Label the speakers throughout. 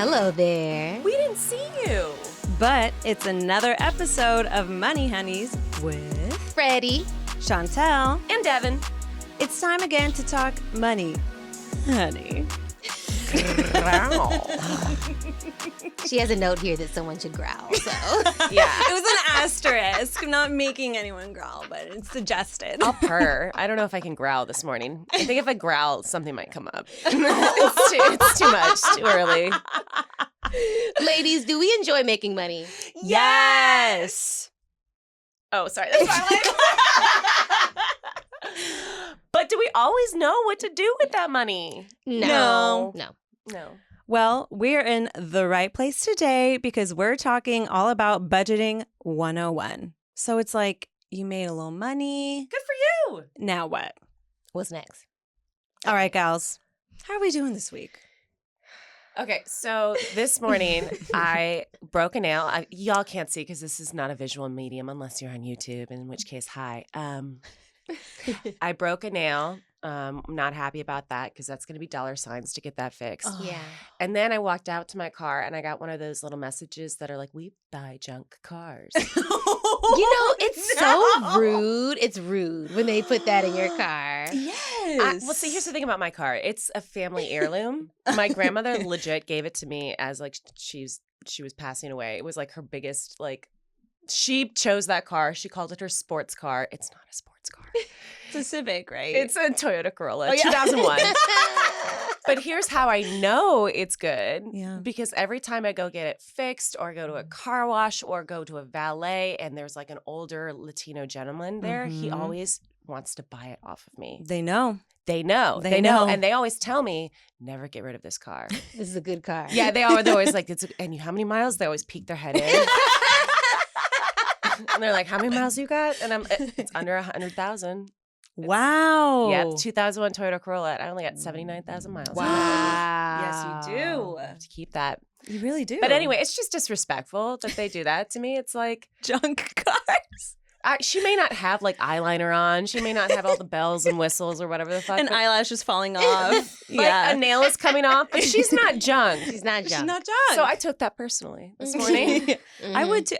Speaker 1: Hello there.
Speaker 2: We didn't see you.
Speaker 3: But it's another episode of Money Honeys with
Speaker 1: Freddie.
Speaker 3: Chantel.
Speaker 2: And Devin.
Speaker 3: It's time again to talk money. Honey.
Speaker 1: She has a note here that someone should growl, so.
Speaker 3: Yeah. It was an asterisk. I'm not making anyone growl, but it's suggested.
Speaker 2: I'll purr. I don't know if I can growl this morning. I think if I growl, something might come up. It's too much, too early.
Speaker 1: Ladies, do we enjoy making money?
Speaker 3: Yes.
Speaker 2: Oh, sorry. That's why But do we always know what to do with that money?
Speaker 1: No.
Speaker 3: Well, we're in the right place today because we're talking all about budgeting 101. So it's like you made a little money.
Speaker 2: Good for you.
Speaker 3: Now what?
Speaker 1: What's next?
Speaker 3: All right, gals. How are we doing this week?
Speaker 2: Okay, so this morning I broke a nail. Y'all can't see because this is not a visual medium unless you're on YouTube, in which case, hi. I broke a nail. I'm not happy about that because that's going to be dollar signs to get that fixed.
Speaker 1: Oh. Yeah.
Speaker 2: And then I walked out to my car and I got one of those little messages that are like, we buy junk cars.
Speaker 1: It's so rude. It's rude when they put that in your car.
Speaker 3: Yes.
Speaker 2: Well, see, here's the thing about my car. It's a family heirloom. My grandmother legit gave it to me as like she was passing away. It was like her biggest, like, she chose that car. She called it her sports car. It's not a sports car.
Speaker 3: It's a Civic, right?
Speaker 2: It's a Toyota Corolla,
Speaker 3: Oh, yeah.
Speaker 2: 2001. But here's how I know it's good.
Speaker 3: Yeah.
Speaker 2: Because every time I go get it fixed or go to a car wash or go to a valet and there's like an older Latino gentleman there, he
Speaker 3: Mhm.
Speaker 2: always wants to buy it off of me.
Speaker 3: They know.
Speaker 2: They know.
Speaker 3: They know.
Speaker 2: And they always tell me, never get rid of this car.
Speaker 1: This is a good car.
Speaker 2: Yeah, they're always like, and how many miles? They always peek their head in. And they're like, how many miles you got? And it's under 100,000.
Speaker 3: Wow.
Speaker 2: Yeah, 2001 Toyota Corolla. I only got 79,000 miles.
Speaker 1: Wow.
Speaker 3: Yes, you do.
Speaker 2: To keep that.
Speaker 3: You really do.
Speaker 2: But anyway, it's just disrespectful that they do that to me. It's like,
Speaker 3: junk cars.
Speaker 2: she may not have like eyeliner on. She may not have all the bells and whistles or whatever the fuck.
Speaker 3: An eyelash is falling off.
Speaker 2: Like a nail is coming off, but she's not junk.
Speaker 1: She's not
Speaker 3: She's
Speaker 1: junk.
Speaker 3: not junk.
Speaker 2: So I took that personally this morning.
Speaker 1: Mhm.
Speaker 3: I would too.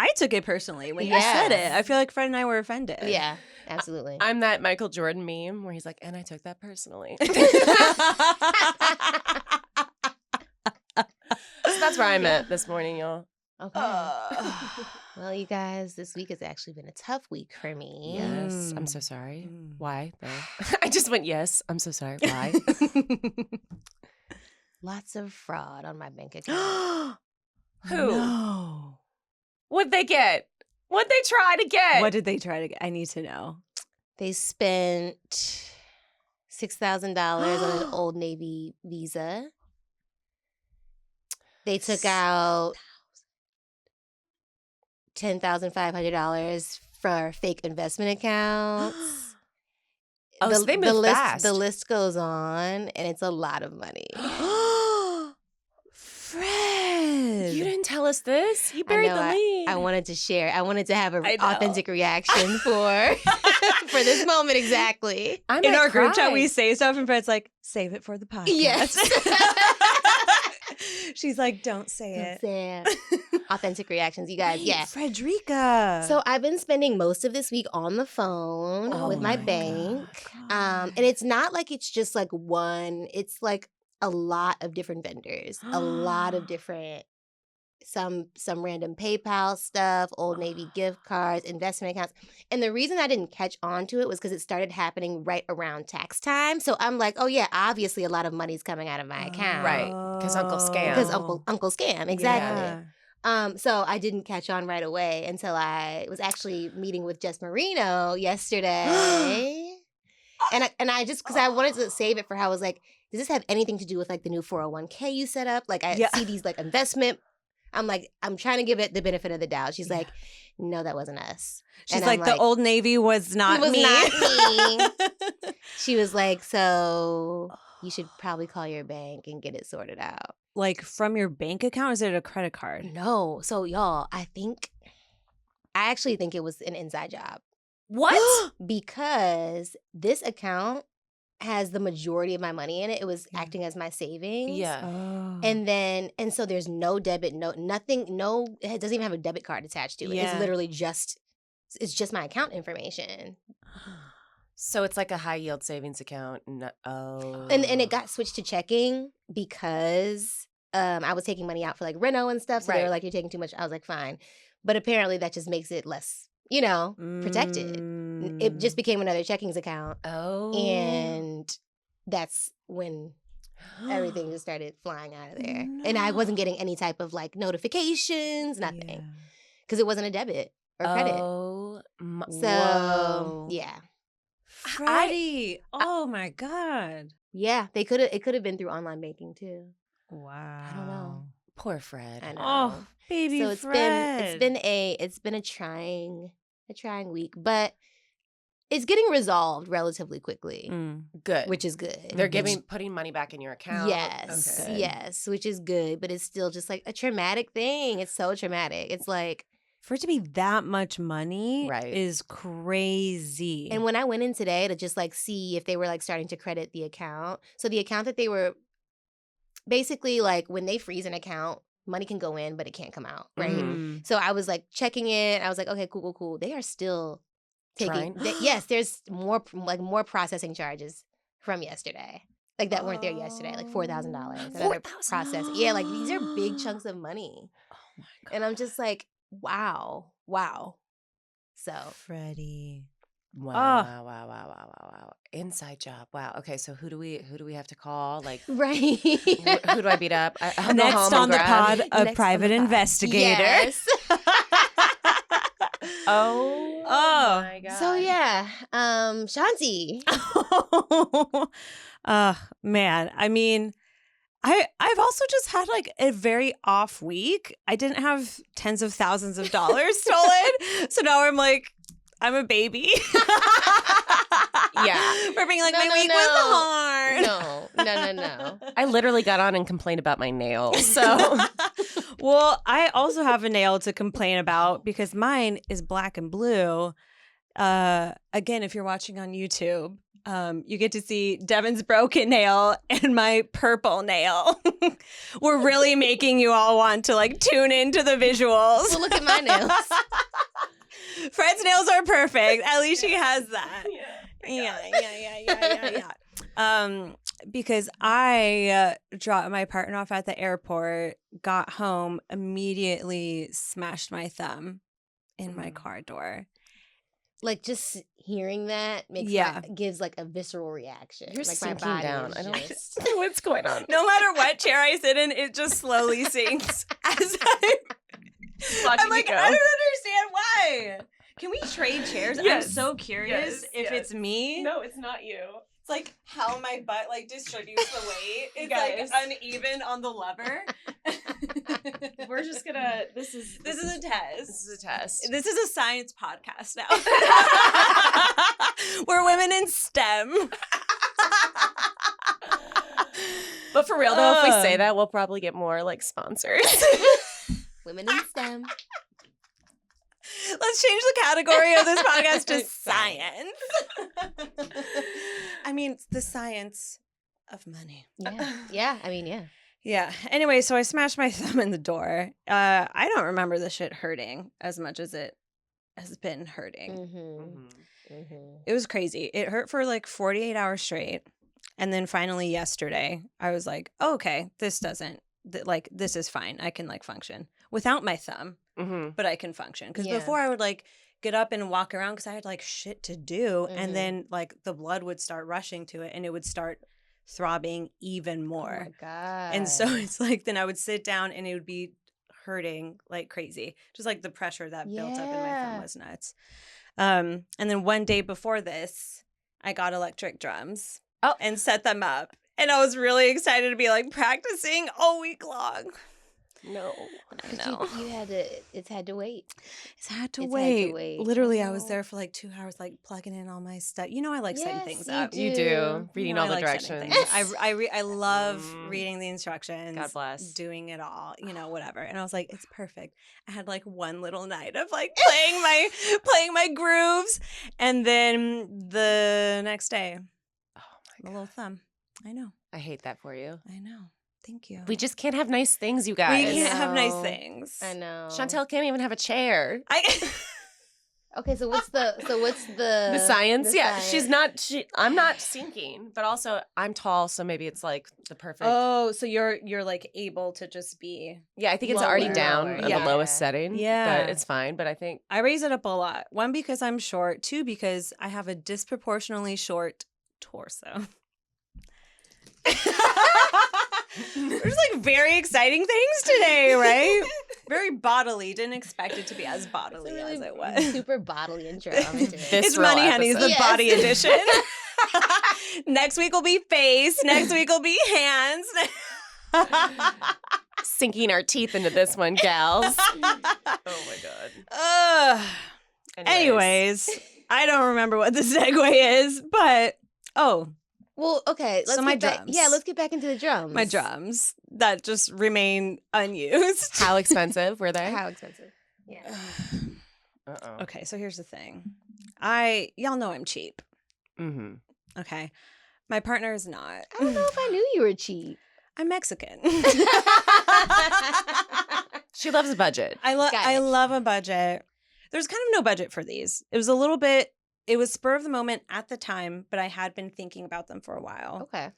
Speaker 3: I took it personally when you said it. I feel like Fred and I were offended.
Speaker 1: Yeah, absolutely.
Speaker 2: I'm that Michael Jordan meme where he's like, and I took that personally. So that's where I'm at this morning, y'all.
Speaker 1: Okay. Well, you guys, this week has actually been a tough week for me.
Speaker 2: Yes, I'm so sorry. Why, though? I just went, yes, I'm so sorry. Why?
Speaker 1: Lots of fraud on my bank account.
Speaker 2: Who?
Speaker 3: No.
Speaker 2: What'd they get? What'd they try to get?
Speaker 3: What did they try to get? I need to know.
Speaker 1: They spent $6,000 on an Old Navy Visa. They took out $10,500 for fake investment accounts.
Speaker 2: Oh, so they moved fast.
Speaker 1: The list goes on, and it's a lot of money.
Speaker 3: Fred.
Speaker 2: You didn't tell us this. You buried the lead.
Speaker 1: I wanted to share. I wanted to have an
Speaker 3: I know.
Speaker 1: authentic reaction for this moment exactly.
Speaker 2: I
Speaker 3: In
Speaker 2: might
Speaker 3: our group chat,
Speaker 2: cry.
Speaker 3: we say stuff, and Fred's like, save it for the podcast.
Speaker 1: Yes.
Speaker 3: She's like, don't say it.
Speaker 1: Sad. Authentic reactions, you guys. Yeah.
Speaker 3: Frederica.
Speaker 1: So I've been spending most of this week on the phone
Speaker 3: Oh
Speaker 1: with my
Speaker 3: my
Speaker 1: bank.
Speaker 3: God.
Speaker 1: And it's not like it's just like one, it's like a lot of different vendors, a lot of different, some random PayPal stuff, Old Navy gift cards, investment accounts. And the reason I didn't catch on to it was because it started happening right around tax time. So I'm like, oh yeah, obviously a lot of money's coming out of my account.
Speaker 2: Right. 'Cause Uncle Scam.
Speaker 1: Because Uncle Scam, exactly.
Speaker 3: Yeah.
Speaker 1: So I didn't catch on right away until I was actually meeting with Jess Marino yesterday. and I just, because I wanted to save it for how I was like, does this have anything to do with like the new 401k you set up? Like I see these like investment. I'm like, I'm trying to give it the benefit of the doubt. She's like, no, that wasn't us.
Speaker 3: She's
Speaker 1: And
Speaker 3: like,
Speaker 1: I'm
Speaker 3: the Old Navy was not
Speaker 1: was
Speaker 3: me.
Speaker 1: not me. She was like, so you should probably call your bank and get it sorted out.
Speaker 3: Like from your bank account? Or is it a credit card?
Speaker 1: No. So y'all, I actually think it was an inside job.
Speaker 2: What?
Speaker 1: Because this account has the majority of my money in it. It was acting as my savings.
Speaker 2: Yeah.
Speaker 3: Oh.
Speaker 1: And so there's no debit, nothing, it doesn't even have a debit card attached to it. It's literally just my account information.
Speaker 2: So it's like a high yield savings account.
Speaker 1: And it got switched to checking because I was taking money out for like reno and stuff. So they were like, you're taking too much. I was like, fine. But apparently that just makes it less, protected. It just became another checkings account.
Speaker 2: Oh.
Speaker 1: And that's when everything just started flying out of there. And I wasn't getting any type of like notifications, nothing. Because it wasn't a debit or credit.
Speaker 2: Oh.
Speaker 1: So, yeah.
Speaker 3: Freddie. Oh my God.
Speaker 1: Yeah, it could have been through online banking too.
Speaker 3: Wow.
Speaker 1: I don't know.
Speaker 2: Poor Fred.
Speaker 1: I know.
Speaker 3: Oh, baby
Speaker 1: So
Speaker 3: Fred.
Speaker 1: it's been a trying week, but it's getting resolved relatively quickly.
Speaker 2: Good.
Speaker 1: Which is good.
Speaker 2: They're putting money back in your account.
Speaker 1: Yes.
Speaker 2: Okay.
Speaker 1: Yes, which is good, but it's still just like a traumatic thing. It's so traumatic. It's like
Speaker 3: for it to be that much money
Speaker 2: Right.
Speaker 3: is crazy.
Speaker 1: And when I went in today to just like see if they were like starting to credit the account. So the account that they were basically like when they freeze an account, money can go in, but it can't come out. Right.
Speaker 3: Mhm.
Speaker 1: So I was like checking it. I was like, okay, cool. They are still taking. Yes, there's more processing charges from yesterday. Like that weren't there yesterday, like $4,000. Another processing. Yeah, like these are big chunks of money.
Speaker 3: Oh my God.
Speaker 1: And I'm just like, wow. So
Speaker 3: Freddie.
Speaker 2: Wow. Inside job. Wow. Okay, so who do we have to call? Like
Speaker 1: right.
Speaker 2: who do I beat up? I'll go
Speaker 3: Next
Speaker 2: home
Speaker 3: on
Speaker 2: and
Speaker 3: the
Speaker 2: grab-
Speaker 3: pod, a private investigator.
Speaker 1: Yes.
Speaker 2: Oh my God.
Speaker 1: So yeah, Shanti.
Speaker 3: Man. I mean, I've also just had like a very off week. I didn't have tens of thousands of dollars stolen. So now I'm like, I'm a baby.
Speaker 2: Yeah.
Speaker 3: For being like, my week was hard.
Speaker 1: No.
Speaker 2: I literally got on and complained about my nails. So
Speaker 3: Well, I also have a nail to complain about because mine is black and blue. Again, if you're watching on YouTube, you get to see Devin's broken nail and my purple nail. We're really making you all want to like tune into the visuals.
Speaker 1: Well, look at my nails.
Speaker 3: Fred's nails are perfect. At least she has that. Yeah. Because I dropped my partner off at the airport, got home, immediately smashed my thumb in my car door.
Speaker 1: Like just hearing that gives like a visceral reaction.
Speaker 2: You're
Speaker 1: like
Speaker 2: sinking
Speaker 1: my body
Speaker 2: down.
Speaker 1: is
Speaker 2: I don't
Speaker 1: just-
Speaker 2: know what's going on.
Speaker 3: No matter what chair I sit in, it just slowly sinks as I'm like, I don't understand why. Can we trade chairs?
Speaker 2: Yes.
Speaker 3: I'm so curious if it's me.
Speaker 2: No, it's not you.
Speaker 3: It's like how my butt like distributes the weight. It's
Speaker 2: Guys.
Speaker 3: like uneven on the lever.
Speaker 2: We're just gonna. This is
Speaker 3: a test.
Speaker 2: This is a test.
Speaker 3: This is a science podcast now. We're women in STEM.
Speaker 2: But for real though, if we say that, we'll probably get more like sponsors.
Speaker 1: Women in STEM.
Speaker 3: Let's change the category of this podcast to science. I mean, the science of money.
Speaker 1: Yeah. I mean, yeah.
Speaker 3: Yeah. Anyway, so I smashed my thumb in the door. I don't remember the shit hurting as much as it has been hurting. It was crazy. It hurt for like 48 hours straight. And then finally yesterday, I was like, oh, okay, this is fine. I can like function without my thumb, but I can function. Because before I would like get up and walk around because I had like shit to do. And then like the blood would start rushing to it and it would start throbbing even more.
Speaker 1: Oh my God.
Speaker 3: And so it's like then I would sit down and it would be hurting like crazy. Just like the pressure that built up in my thumb was nuts. And then one day before this, I got electric drums and set them up. And I was really excited to be like practicing all week long.
Speaker 2: No.
Speaker 3: I know.
Speaker 1: It's had to wait.
Speaker 3: It's had to wait. Literally, I was there for like 2 hours, like plugging in all my stuff. You know, I like setting things up.
Speaker 2: You do. Reading all the directions.
Speaker 3: I love reading the instructions.
Speaker 2: God bless.
Speaker 3: Doing it all, whatever. And I was like, it's perfect. I had like one little night of like playing my grooves. And then the next day, The little thumb. I know.
Speaker 2: I hate that for you.
Speaker 3: I know. Thank you.
Speaker 2: We just can't have nice things, you guys.
Speaker 3: We can't have nice things.
Speaker 1: I know.
Speaker 2: Chantel can't even have a chair.
Speaker 1: Okay, so what's the
Speaker 2: The science?
Speaker 1: the
Speaker 2: Yeah,
Speaker 1: science?
Speaker 2: I'm not sinking, but also I'm tall, so maybe it's like the perfect.
Speaker 3: Oh, so you're like able to just be.
Speaker 2: Yeah, I think it's already
Speaker 1: Lower.
Speaker 2: down at
Speaker 3: Yeah.
Speaker 2: the lowest setting.
Speaker 3: Yeah.
Speaker 2: But it's fine. But I think
Speaker 3: I raise it up a lot. One, because I'm short. Two, because I have a disproportionately short torso. There's like very exciting things today, right? Very bodily. Didn't expect it to be as bodily as it was.
Speaker 1: Super bodily intro. I'm into it.
Speaker 2: This
Speaker 3: It's Money Honey's the
Speaker 1: Yes.
Speaker 3: body edition. Next week will be face. Next week will be hands.
Speaker 2: sinking our teeth into this one, gals. Oh my god.
Speaker 3: Anyways, I don't remember what the segue is, but
Speaker 1: Well, okay. Let's
Speaker 3: So my
Speaker 1: get back,
Speaker 3: drums.
Speaker 1: Yeah, let's get back into the drums.
Speaker 3: my drums that just remain unused.
Speaker 2: How expensive were they?
Speaker 1: How expensive? Yeah.
Speaker 2: Uh-oh.
Speaker 3: Okay, so here's the thing. Y'all know I'm cheap.
Speaker 2: Mm-hmm.
Speaker 3: Okay. My partner is not.
Speaker 1: I don't know if I knew you were cheap.
Speaker 3: I'm Mexican.
Speaker 2: She loves a budget.
Speaker 1: Got
Speaker 3: I
Speaker 1: it.
Speaker 3: love a budget. There's kind of no budget for these. It was spur of the moment at the time, but I had been thinking about them for a while.
Speaker 1: Okay.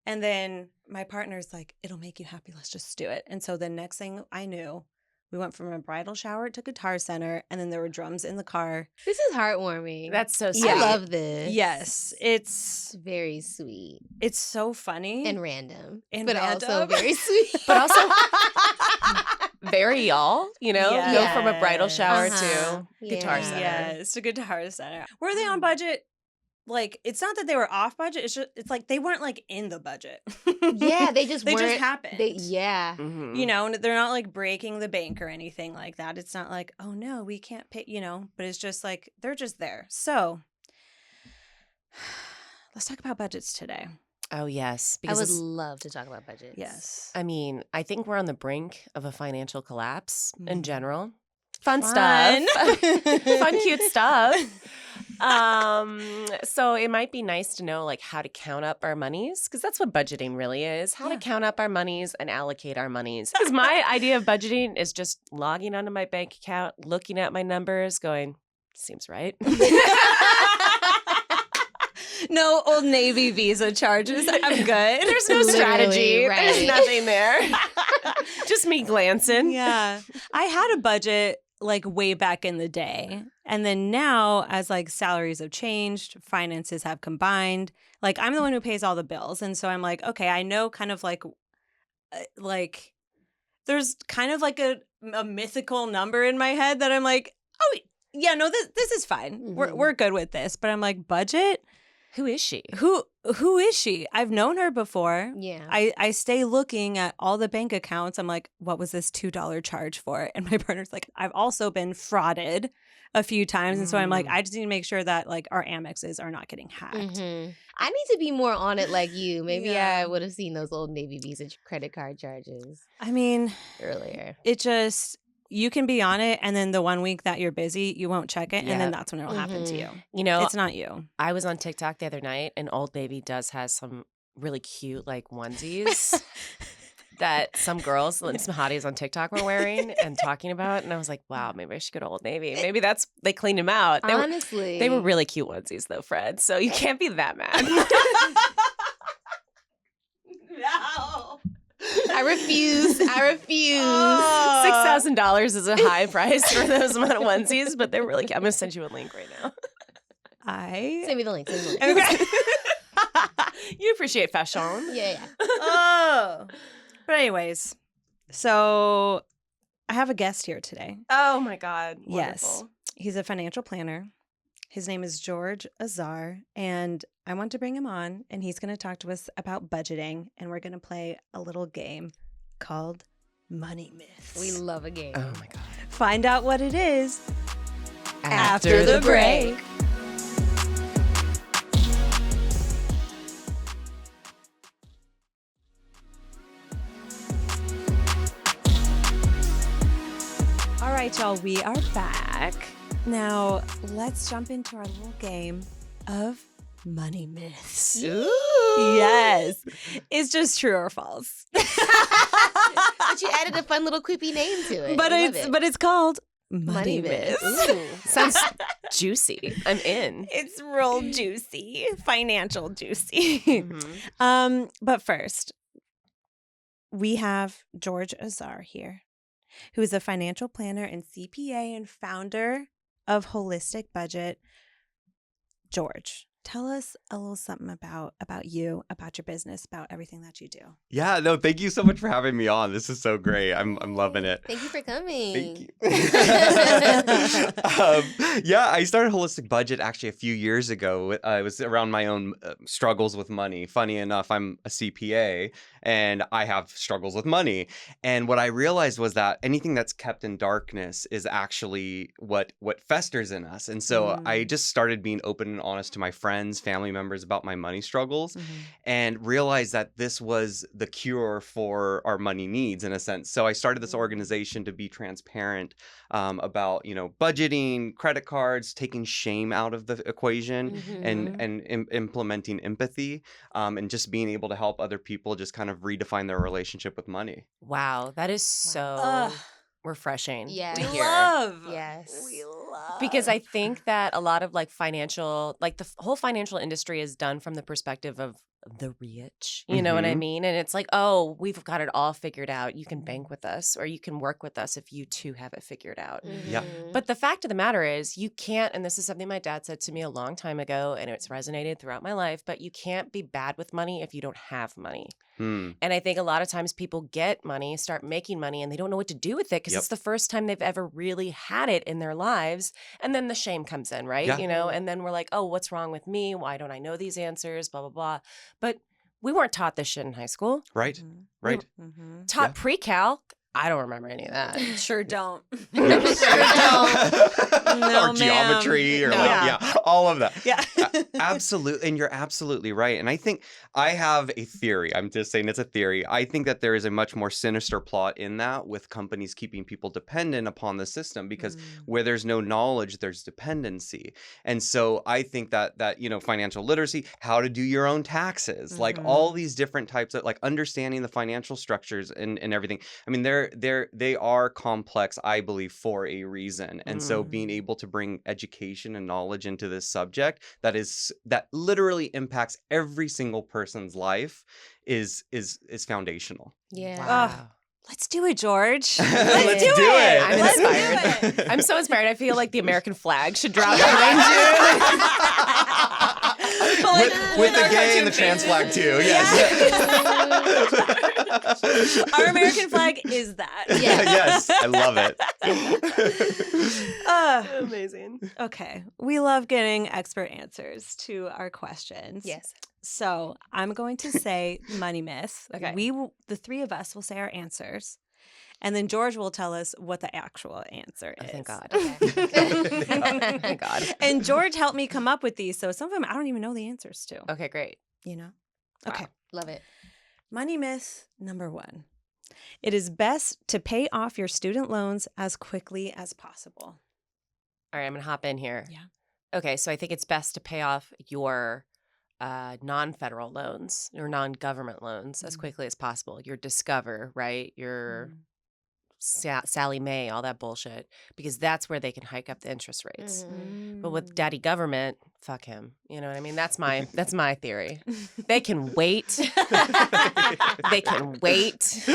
Speaker 3: And then my partner's like, it'll make you happy. Let's just do it. And so the next thing I knew, we went from a bridal shower to Guitar Center, and then there were drums in the car.
Speaker 1: This is heartwarming.
Speaker 2: That's so sweet.
Speaker 3: Yeah.
Speaker 1: I love this.
Speaker 3: Yes,
Speaker 1: It's very sweet
Speaker 3: it's so funny.
Speaker 1: and random,
Speaker 3: And
Speaker 1: but also
Speaker 3: random.
Speaker 1: very sweet.
Speaker 2: But also very y'all, you know?
Speaker 3: Yes.
Speaker 2: Go from a bridal shower
Speaker 1: Uh-huh.
Speaker 2: to Guitar
Speaker 1: Yeah.
Speaker 2: Center.
Speaker 3: Yes, to Guitar Center. Were they on budget? Like, it's not that they were off budget. It's like they weren't like in the budget.
Speaker 1: Yeah, they just
Speaker 3: they
Speaker 1: weren't.
Speaker 3: just happened.
Speaker 1: Yeah.
Speaker 2: Mhm.
Speaker 3: You know, and they're not like breaking the bank or anything like that. It's not like, oh no, we can't pay, but it's just like they're just there. So let's talk about budgets today.
Speaker 2: Oh, yes.
Speaker 1: I
Speaker 2: Because
Speaker 1: would
Speaker 2: it's-
Speaker 1: love to talk about budgets.
Speaker 3: Yes.
Speaker 2: I mean, I think we're on the brink of a financial collapse in
Speaker 3: Mm.
Speaker 2: general. Fun
Speaker 3: Fun.
Speaker 2: stuff. Fun, cute stuff. So it might be nice to know like how to count up our monies, because that's what budgeting really is. How to
Speaker 3: Yeah.
Speaker 2: count up our monies and allocate our monies. Because my idea of budgeting is just logging onto my bank account, looking at my numbers, going, seems right.
Speaker 3: No Old Navy Visa charges. I'm good.
Speaker 2: There's no
Speaker 1: Literally,
Speaker 2: strategy.
Speaker 1: right.
Speaker 2: There's nothing there. Just me glancing.
Speaker 3: Yeah. I had a budget like way back in the day. And then now, as like salaries have changed, finances have combined, like I'm the one who pays all the bills. And so I'm like, okay, I know kind of like there's kind of like a mythical number in my head that I'm like, oh yeah, no, this is fine.
Speaker 1: Mhm.
Speaker 3: We're good with this. But I'm like, budget?
Speaker 2: Who is she?
Speaker 3: Who is she? I've known her before.
Speaker 1: Yeah.
Speaker 3: I stay looking at all the bank accounts. I'm like, what was this $2 charge for? And my partner's like, I've also been frauded a few times. And so I'm like, I just need to make sure that like our Amexes are not getting hacked.
Speaker 1: Mhm. I need to be more on it like you. Maybe
Speaker 3: Yeah.
Speaker 1: I would have seen those old Navy Visa credit card charges
Speaker 3: I mean,
Speaker 1: earlier.
Speaker 3: it just, you can be on it. And then the 1 week that you're busy, you won't check it. And
Speaker 2: Yeah.
Speaker 3: then that's when it'll happen to
Speaker 1: Mhm.
Speaker 3: you.
Speaker 2: You know,
Speaker 3: It's not you.
Speaker 2: I was on TikTok the other night, and Old Navy does has some really cute like onesies that some girls, some hotties on TikTok were wearing and talking about, and I was like, wow, maybe I should go to Old Navy. Maybe they cleaned them out.
Speaker 1: Honestly.
Speaker 2: They were really cute onesies though, Fred. So you can't be that mad.
Speaker 3: No.
Speaker 1: I refuse.
Speaker 2: $6,000 is a high price for those onesies, but they're really cute. I'm gonna send you a link right now.
Speaker 1: Send me the link. Send me the link.
Speaker 3: Okay.
Speaker 2: You appreciate fashion.
Speaker 1: Yeah.
Speaker 3: Oh. But anyways, so I have a guest here today.
Speaker 2: Oh my God.
Speaker 3: Yes.
Speaker 2: Wonderful.
Speaker 3: He's a financial planner. His name is George Azar, and I want to bring him on, and he's going to talk to us about budgeting, and we're going to play a little game called Money Myths.
Speaker 1: We love a game.
Speaker 2: Oh my God.
Speaker 3: Find out what it is
Speaker 2: After the break.
Speaker 3: All right, y'all, we are back. Now, let's jump into our little game of money myths.
Speaker 2: Ooh.
Speaker 3: Yes. It's just true or false.
Speaker 1: But you added a fun little quippy name to it.
Speaker 3: But it's called
Speaker 1: Money
Speaker 3: money myths.
Speaker 1: myths. Ooh.
Speaker 2: Sounds juicy. I'm in.
Speaker 3: It's real juicy, financial juicy.
Speaker 2: Mhm.
Speaker 3: But first, we have George Azar here, who is a financial planner and CPA and founder of Holistic Budget. George, tell us a little something about you, about your business, about everything that you do.
Speaker 4: Yeah, no, thank you so much for having me on. This is so great. I'm loving it.
Speaker 1: Thank you for coming.
Speaker 4: Thank you. Yeah, I started Holistic Budget actually a few years ago. It was around my own struggles with money. Funny enough, I'm a CPA and I have struggles with money. And what I realized was that anything that's kept in darkness is actually what festers in us. And so I just started being open and honest to my friends, family members about my money struggles and realized that this was the cure for our money needs in a sense. So I started this organization to be transparent about, budgeting, credit cards, taking shame out of the equation and implementing empathy and just being able to help other people just kind of redefine their relationship with money.
Speaker 2: Wow, that is so
Speaker 3: Ugh.
Speaker 2: refreshing
Speaker 1: Yes.
Speaker 2: to
Speaker 3: We
Speaker 2: hear.
Speaker 3: love.
Speaker 1: Yes.
Speaker 3: We love.
Speaker 2: Because I think that a lot of the whole financial industry is done from the perspective of the rich. You know what I mean? And it's like, oh, we've got it all figured out. You can bank with us or you can work with us if you too have it figured out.
Speaker 4: Yeah.
Speaker 2: But the fact of the matter is you can't, and this is something my dad said to me a long time ago, and it's resonated throughout my life, but you can't be bad with money if you don't have money. And I think a lot of times people get money, start making money, and they don't know what to do with it because it's the first time they've ever really had it in their lives. And then the shame comes in, right?
Speaker 4: Yeah.
Speaker 2: And then we're like, oh, what's wrong with me? Why don't I know these answers? Blah, blah, blah. But we weren't taught this shit in high school.
Speaker 4: Right. Right.
Speaker 2: Taught pre-calc. I don't remember any of that.
Speaker 3: Sure don't.
Speaker 1: Sure don't.
Speaker 3: No,
Speaker 4: or geometry or
Speaker 3: No.
Speaker 4: all of that.
Speaker 3: Yeah.
Speaker 4: Absolutely. And you're absolutely right. And I think I have a theory. I'm just saying it's a theory. I think that there is a much more sinister plot in that with companies keeping people dependent upon the system because where there's no knowledge, there's dependency. And so I think that financial literacy, how to do your own taxes, like all these different types of like understanding the financial structures and everything. I mean, they are complex, I believe, for a reason. And so being able to bring education and knowledge into this subject that literally impacts every single person's life is foundational.
Speaker 1: Yeah.
Speaker 2: Wow.
Speaker 3: Let's do it, George.
Speaker 4: Let's do it.
Speaker 2: I'm
Speaker 3: Let's do
Speaker 2: inspired.
Speaker 3: it.
Speaker 2: I'm so inspired. I feel like the American flag should drop behind you.
Speaker 4: With the gay and the trans flag too. Yes.
Speaker 3: Our American flag is that.
Speaker 1: Yeah.
Speaker 4: Yes. I love it.
Speaker 2: Amazing.
Speaker 3: Okay. We love getting expert answers to our questions.
Speaker 1: Yes.
Speaker 3: So I'm going to say money myths.
Speaker 2: Okay.
Speaker 3: The three of us will say our answers. And then George will tell us what the actual answer is.
Speaker 2: Oh, thank God.
Speaker 1: Okay.
Speaker 2: Thank God.
Speaker 3: And George helped me come up with these. So some of them I don't even know the answers to.
Speaker 2: Okay, great.
Speaker 3: Okay.
Speaker 1: Love it.
Speaker 3: Money myth number 1. It is best to pay off your student loans as quickly as possible.
Speaker 2: All right, I'm going to hop in here.
Speaker 3: Yeah.
Speaker 2: Okay, so I think it's best to pay off your non-federal loans or non-government loans as quickly as possible. Your Discover, right? Your Sally Mae, all that bullshit, because that's where they can hike up the interest rates. But with daddy government, fuck him. You know what I mean? That's my theory. They can wait. They can wait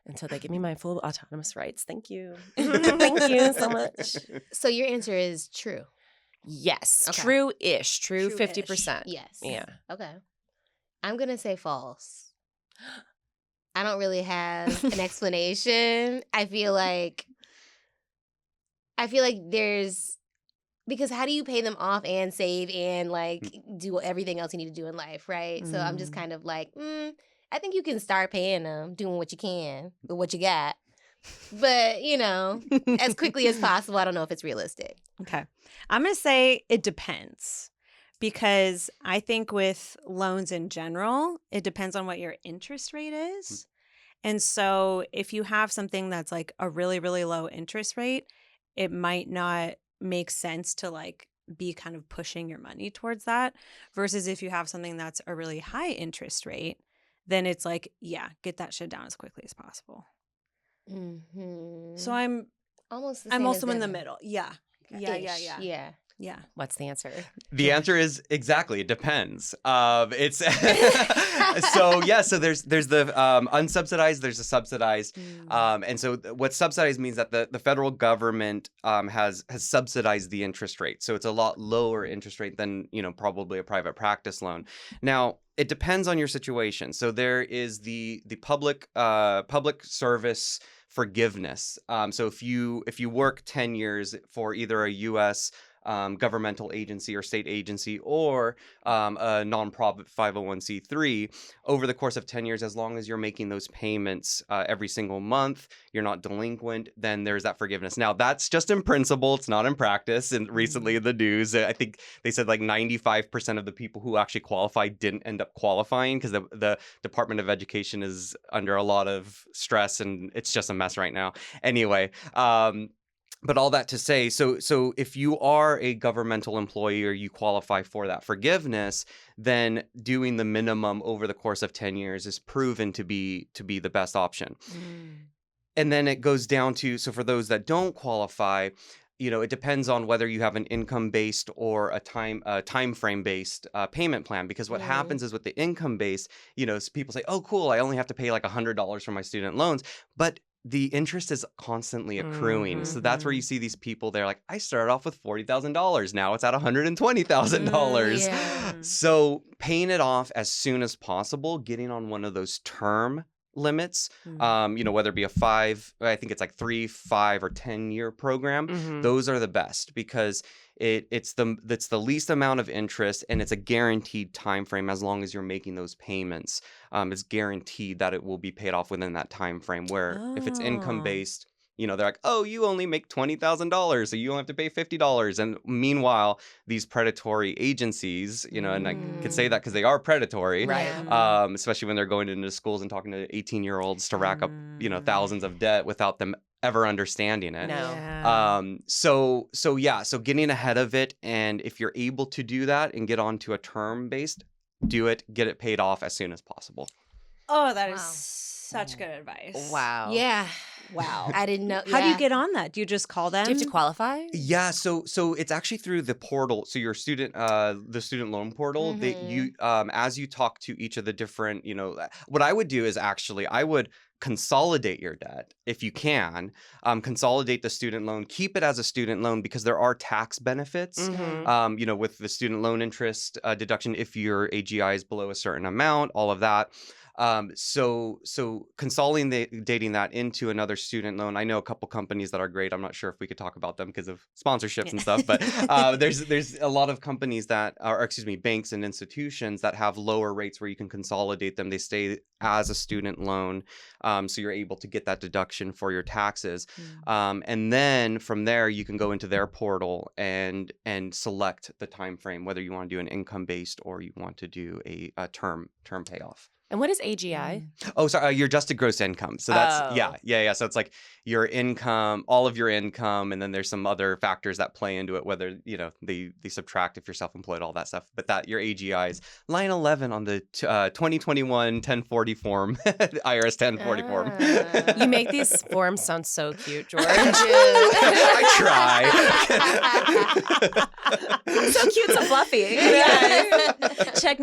Speaker 2: until they give me my full autonomous rights. Thank you. Thank you so much.
Speaker 1: So your answer is true.
Speaker 2: Yes.
Speaker 1: Okay.
Speaker 2: True-ish. True
Speaker 3: True-ish.
Speaker 2: 50%.
Speaker 1: Yes.
Speaker 2: Yeah.
Speaker 1: Okay. I'm going to say false. I don't really have an explanation. I feel like there's because how do you pay them off and save and like do everything else you need to do in life, right? So I'm just kind of like, I think you can start paying them, doing what you can with what you got. But, as quickly as possible, I don't know if it's realistic.
Speaker 3: Okay. I'm going to say it depends because I think with loans in general, it depends on what your interest rate is. And so if you have something that's like a really, really low interest rate, it might not make sense to like be kind of pushing your money towards that. Versus if you have something that's a really high interest rate, then it's like, yeah, get that shit down as quickly as possible. So I'm
Speaker 1: almost.
Speaker 3: I'm also in the middle. Yeah.
Speaker 1: Yeah.
Speaker 3: Yeah.
Speaker 2: What's the answer?
Speaker 4: The answer is exactly. It depends. It's so yeah. So there's the unsubsidized. There's the subsidized. And so what's subsidized means that the federal government has subsidized the interest rate. So it's a lot lower interest rate than probably a private practice loan. Now it depends on your situation. So there is the public service forgiveness. So if you work 10 years for either a U.S. Governmental agency or state agency or a nonprofit 501c3 over the course of 10 years, as long as you're making those payments every single month, you're not delinquent, then there's that forgiveness. Now, that's just in principle. It's not in practice. And recently in the news, I think they said like 95% of the people who actually qualified didn't end up qualifying because the Department of Education is under a lot of stress and it's just a mess right now. Anyway, but all that to say, so if you are a governmental employee or you qualify for that forgiveness, then doing the minimum over the course of 10 years is proven to be the best option. And then it goes down to, so for those that don't qualify, it depends on whether you have an income-based or a time frame-based payment plan. Because what happens is with the income-based, people say, oh, cool, I only have to pay like $100 for my student loans. But the interest is constantly accruing. So that's where you see these people, they're like, I started off with $40,000. Now it's at $120,000. So paying it off as soon as possible, getting on one of those term limits, whether it be a 5, I think it's like 3, 5, or 10-year program, those are the best because it's the least amount of interest and it's a guaranteed time frame. As long as you're making those payments, it's guaranteed that it will be paid off within that time frame. Where if it's income based, they're like, oh, you only make $20,000, so you only have to pay $50. And meanwhile, these predatory agencies, and I could say that because they are predatory,
Speaker 2: right?
Speaker 4: Especially when they're going into schools and talking to 18-year-olds to rack up, thousands of debt without them ever understanding it.
Speaker 2: No.
Speaker 4: So getting ahead of it, and if you're able to do that and get onto a term based, do it, get it paid off as soon as possible.
Speaker 3: Oh, that is such good advice.
Speaker 2: Wow.
Speaker 1: Yeah.
Speaker 3: Wow.
Speaker 1: I didn't know.
Speaker 3: How do you get on that? Do you just call them?
Speaker 2: Do you have to qualify?
Speaker 4: Yeah, so it's actually through the portal. So your the student loan portal, that you as you talk to each of the different, what I would do is actually I would consolidate your debt if you can. Consolidate the student loan, keep it as a student loan because there are tax benefits. With the student loan interest deduction if your AGI is below a certain amount, all of that. So consolidating that into another student loan. I know a couple companies that are great. I'm not sure if we could talk about them because of sponsorships and stuff, but there's a lot of companies that are, banks and institutions that have lower rates where you can consolidate them. They stay as a student loan, so you're able to get that deduction for your taxes. And then from there, you can go into their portal and select the time frame, whether you want to do an income based or you want to do a term payoff.
Speaker 2: And what is AGI?
Speaker 4: Oh, sorry, your adjusted gross income. So that's yeah. So it's like your income, all of your income, and then there's some other factors that play into it, whether they subtract if you're self-employed, all that stuff. But that your AGI is line 11 on the 2021 1040 form, IRS 1040 form.
Speaker 2: You make these forms sound so cute, George.
Speaker 4: I try.
Speaker 2: So cute, so fluffy.
Speaker 3: Yes. Check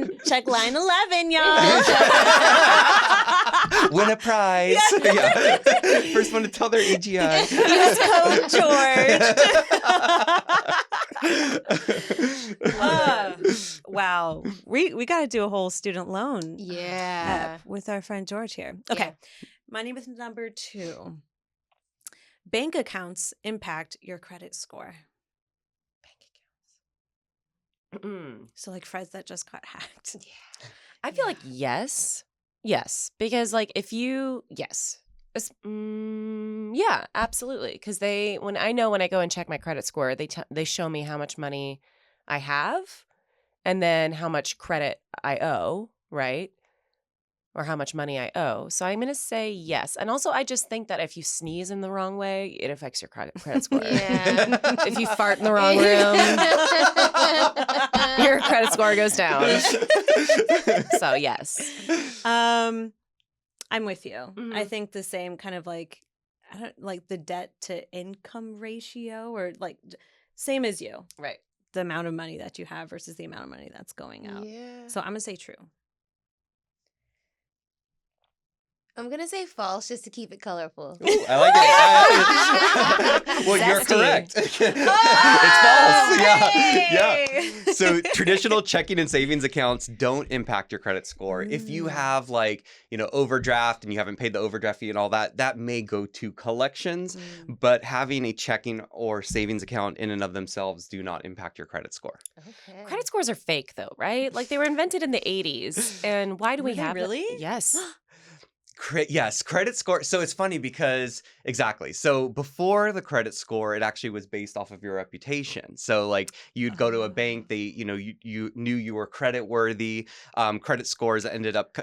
Speaker 3: line 11, y'all.
Speaker 4: Win a prize. Yeah. First one to tell their AGI.
Speaker 3: Use code George. Wow. We got to do a whole student loan with our friend George here. Okay. Yeah. Money with number 2. Bank accounts impact your credit score. Bank accounts. So like Fred's that just got hacked.
Speaker 2: Yeah. I feel like yes, because like if you yeah, absolutely. Because when I go and check my credit score, they show me how much money I have, and then how much credit I owe, right? or how much money I owe. So I'm going to say yes. And also, I just think that if you sneeze in the wrong way, it affects your credit score.
Speaker 1: Yeah.
Speaker 2: If you fart in the wrong room, your credit score goes down. So yes.
Speaker 3: I'm with you.
Speaker 2: Mm-hmm.
Speaker 3: I think the same kind of like, I don't like the debt to income ratio, or like same as you.
Speaker 2: Right.
Speaker 3: The amount of money that you have versus the amount of money that's going out.
Speaker 1: Yeah.
Speaker 3: So I'm gonna say true.
Speaker 1: I'm going to say false just to keep it colorful.
Speaker 4: Ooh, I like it. Well, you're
Speaker 2: Zesty.
Speaker 4: correct. It's false. Yeah. So traditional checking and savings accounts don't impact your credit score. If you have like, overdraft and you haven't paid the overdraft fee and all that, that may go to collections, but having a checking or savings account in and of themselves do not impact your credit score.
Speaker 1: Okay.
Speaker 2: Credit scores are fake, though, right? Like they were invented in the 80s. And why do we
Speaker 3: Were they
Speaker 2: have them?
Speaker 3: really?
Speaker 2: Yes.
Speaker 4: Yes, credit score. So it's funny because exactly. So before the credit score, it actually was based off of your reputation. So like you'd go to a bank, they, you knew you were credit worthy. Credit scores ended up,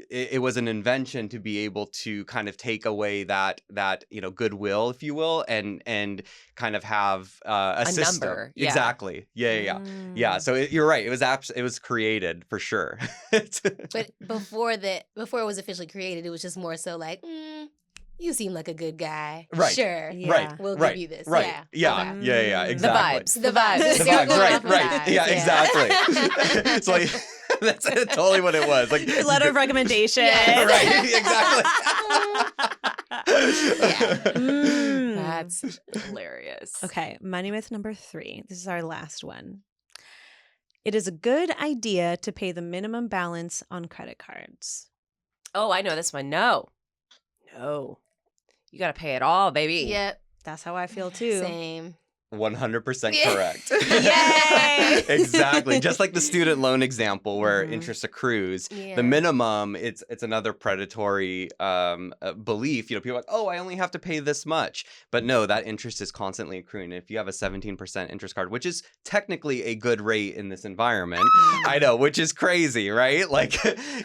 Speaker 4: it was an invention to be able to kind of take away that goodwill, if you will, and kind of have a system.
Speaker 2: Number. Yeah.
Speaker 4: Exactly. Yeah. So you're right. It was created for sure.
Speaker 1: But before it was officially created, it was just more so like, you seem like a good guy.
Speaker 4: Right.
Speaker 1: Sure.
Speaker 3: Yeah.
Speaker 4: Right.
Speaker 1: We'll
Speaker 4: right.
Speaker 1: give you this.
Speaker 4: Right.
Speaker 1: Yeah.
Speaker 4: Yeah. Exactly.
Speaker 1: The vibes.
Speaker 4: The
Speaker 1: They're
Speaker 4: vibes.
Speaker 1: going
Speaker 4: Right.
Speaker 1: off of
Speaker 4: Right.
Speaker 1: vibes.
Speaker 4: Yeah. Exactly. It's like that's totally what it was. Like
Speaker 3: Letter of recommendation.
Speaker 1: Yes.
Speaker 4: Right. Exactly.
Speaker 2: That's hilarious.
Speaker 3: Okay, money myth number 3. This is our last one. It is a good idea to pay the minimum balance on credit cards.
Speaker 2: Oh, I know this one. No. You got to pay it all, baby.
Speaker 1: Yep.
Speaker 3: That's how I feel too.
Speaker 1: Same.
Speaker 4: 100%
Speaker 1: Yeah.
Speaker 4: correct.
Speaker 3: Yay!
Speaker 4: Exactly. Just like the student loan example where interest accrues,
Speaker 1: Yeah.
Speaker 4: the minimum, it's another predatory belief. People are like, oh, I only have to pay this much. But no, that interest is constantly accruing. If you have a 17% interest card, which is technically a good rate in this environment, I know, which is crazy, right? Like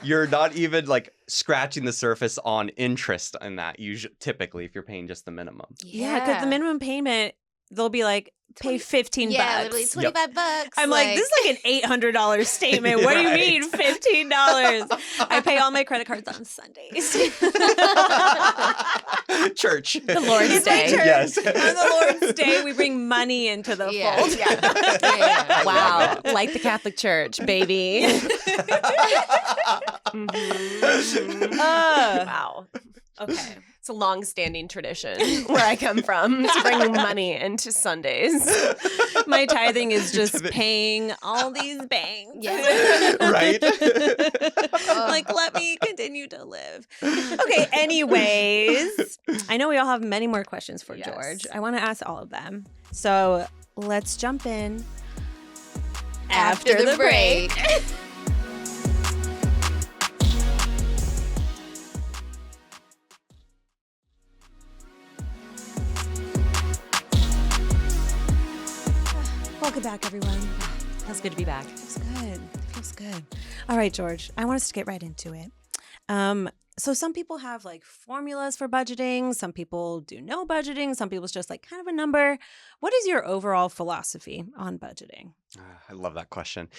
Speaker 4: you're not even like scratching the surface on interest in that typically if you're paying just the minimum.
Speaker 3: Yeah, because the minimum payment, they'll be like, pay 15
Speaker 1: Yeah,
Speaker 3: bucks.
Speaker 1: literally $25.
Speaker 3: I'm like, this is like an $800 statement. What do you mean $15? I pay all my credit cards on Sundays.
Speaker 4: Church.
Speaker 2: The Lord's
Speaker 3: It's my
Speaker 2: Day.
Speaker 3: church.
Speaker 4: Yes.
Speaker 3: On the Lord's Day, we bring money into the
Speaker 1: Yeah,
Speaker 3: fold.
Speaker 1: yeah.
Speaker 2: Wow. Like the Catholic Church, baby. Wow.
Speaker 3: Okay.
Speaker 2: It's a long-standing tradition where I come from to bring money into Sundays.
Speaker 3: My tithing is just paying all these banks.
Speaker 1: Yeah.
Speaker 4: Right?
Speaker 3: Like, let me continue to live. Okay, anyways, I know we all have many more questions for
Speaker 2: Yes.
Speaker 3: George. I want to ask all of them. So let's jump in
Speaker 1: After the break.
Speaker 3: Welcome back, everyone.
Speaker 2: Feels good to be back.
Speaker 3: Feels good. Feels good. All right, George, I want us to get right into it. So some people have like formulas for budgeting. Some people do no budgeting. Some people's just like kind of a number. What is your overall philosophy on budgeting?
Speaker 4: I love that question.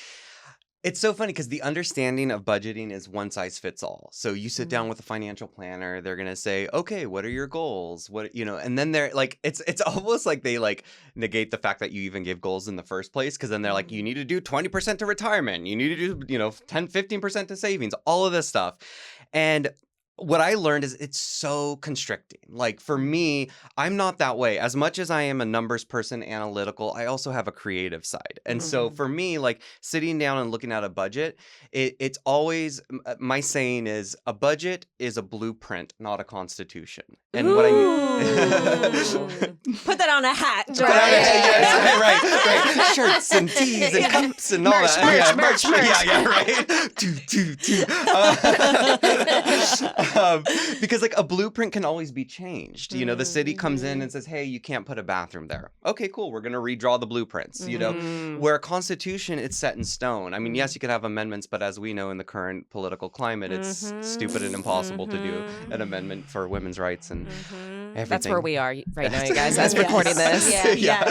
Speaker 4: It's so funny because the understanding of budgeting is one size fits all. So you sit down with a financial planner, they're going to say, okay, what are your goals? And then they're like, it's almost like they like negate the fact that you even give goals in the first place. Cause then they're like, you need to do 20% to retirement. You need to do, 10, 15% to savings, all of this stuff. And what I learned is it's so constricting. Like for me, I'm not that way. As much as I am a numbers person, analytical, I also have a creative side. And so for me, like sitting down and looking at a budget, it's always, my saying is a budget is a blueprint, not a constitution. And what I mean...
Speaker 3: Put that on a hat, George.
Speaker 4: Yes, right. right? Shirts and tees and cups and all that.
Speaker 2: Merch.
Speaker 4: Yeah, right. Because like a blueprint can always be changed. You know, the city comes in and says, "Hey, you can't put a bathroom there." Okay, cool. We're gonna redraw the blueprints. You know, where a constitution, it's set in stone. I mean, yes, you can have amendments, but as we know in the current political climate, it's stupid and impossible to do an amendment for women's rights and everything.
Speaker 2: That's where we are right now, you guys, as recording this.
Speaker 1: Yeah.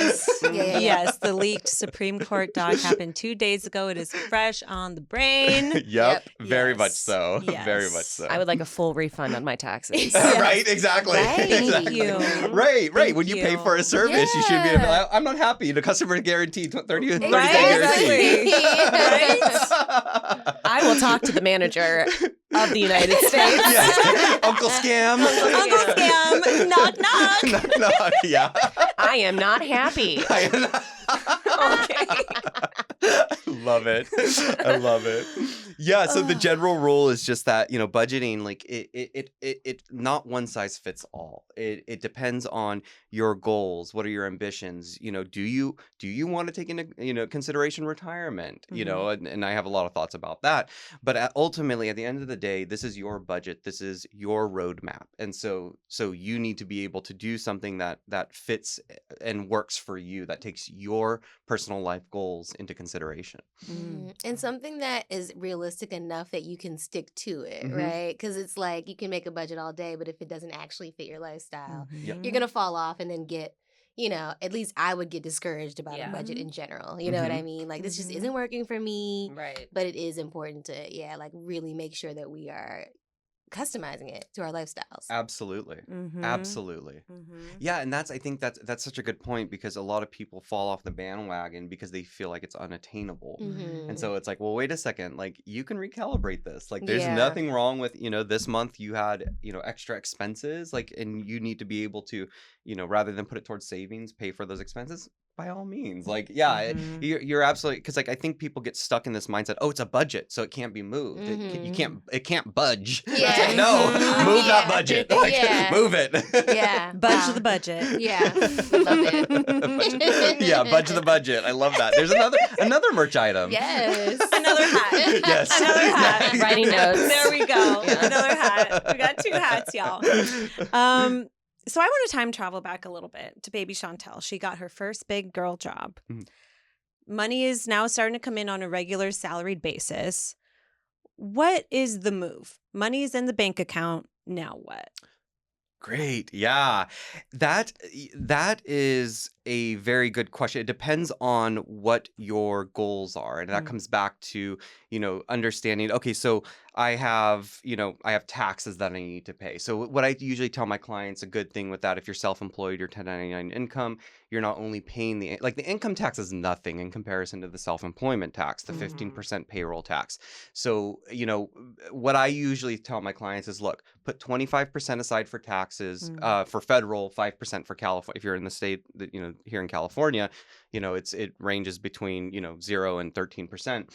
Speaker 3: Yes, the leaked Supreme Court doc happened 2 days ago. It is fresh on the brain.
Speaker 4: Yep. Very
Speaker 3: Yes.
Speaker 4: much so.
Speaker 3: Yes.
Speaker 4: Very much so.
Speaker 2: I would like a full refund on my taxes.
Speaker 4: Right, exactly.
Speaker 1: Right.
Speaker 4: Exactly.
Speaker 3: You.
Speaker 4: Right.
Speaker 3: Thank
Speaker 4: When you pay
Speaker 3: you.
Speaker 4: for a service, you should be able to, I'm not happy. The customer guaranteed 30 day guarantee.
Speaker 2: I will talk to the manager of the United States.
Speaker 4: Yes. Uncle Scam.
Speaker 3: Uncle Scam, knock, knock.
Speaker 4: Knock. Yeah.
Speaker 2: I am not happy.
Speaker 3: Okay.
Speaker 4: Love it. I love it. Yeah. So the general rule is just that, you know, budgeting, like it not one size fits all. It depends on your goals. What are your ambitions? You know, do you want to take into, you know, consideration retirement? You know, and I have a lot of thoughts about that. But ultimately, at the end of the day, this is your budget. This is your roadmap. And so you need to be able to do something that fits and works for you, that takes your personal life goals into consideration.
Speaker 1: And something that is realistic enough that you can stick to it, right? Because it's like you can make a budget all day, but if it doesn't actually fit your lifestyle, you're going to fall off and then get, you know, at least I would get discouraged about a budget in general. You know what I mean? Like this just isn't working for me.
Speaker 2: Right.
Speaker 1: But it is important to, like really make sure that we are customizing it to our lifestyles.
Speaker 4: Absolutely. Absolutely. Yeah, and I think that's such a good point, because a lot of people fall off the bandwagon because they feel like it's unattainable. And so it's like, well, wait a second, like you can recalibrate this. Like there's nothing wrong with, you know, this month you had, you know, extra expenses, like, and you need to be able to, you know, rather than put it towards savings, pay for those expenses. By all means, like, yeah, you're absolutely, because like I think people get stuck in this mindset. Oh, it's a budget, so it can't be moved. It can't budge.
Speaker 1: Yeah.
Speaker 4: It's like, no, move that budget. Like, move it.
Speaker 1: Yeah.
Speaker 3: Budge the budget.
Speaker 1: Yeah. Love it.
Speaker 4: Yeah, budge the budget. I love that. There's another merch item.
Speaker 1: Yes.
Speaker 3: Another hat.
Speaker 4: Yes.
Speaker 3: Another hat.
Speaker 4: Yeah.
Speaker 2: Writing notes.
Speaker 3: There we go. Another hat. We got 2 hats, y'all. So I want to time travel back a little bit to baby Chantel. She got her first big girl job. Money is now starting to come in on a regular salaried basis. What is the move? Money is in the bank account. Now what?
Speaker 4: Great. Yeah. That is a very good question. It depends on what your goals are. And that comes back to, you know, understanding, okay, so I have taxes that I need to pay. So what I usually tell my clients, a good thing with that, if you're self-employed, your 1099 income, you're not only paying the income tax is nothing in comparison to the self-employment tax, the 15% payroll tax. So, you know, what I usually tell my clients is, look, put 25% aside for taxes, for federal, 5% for California. If you're in the state that, you know, here in California, you know, it ranges between, you know, 0 and 13%.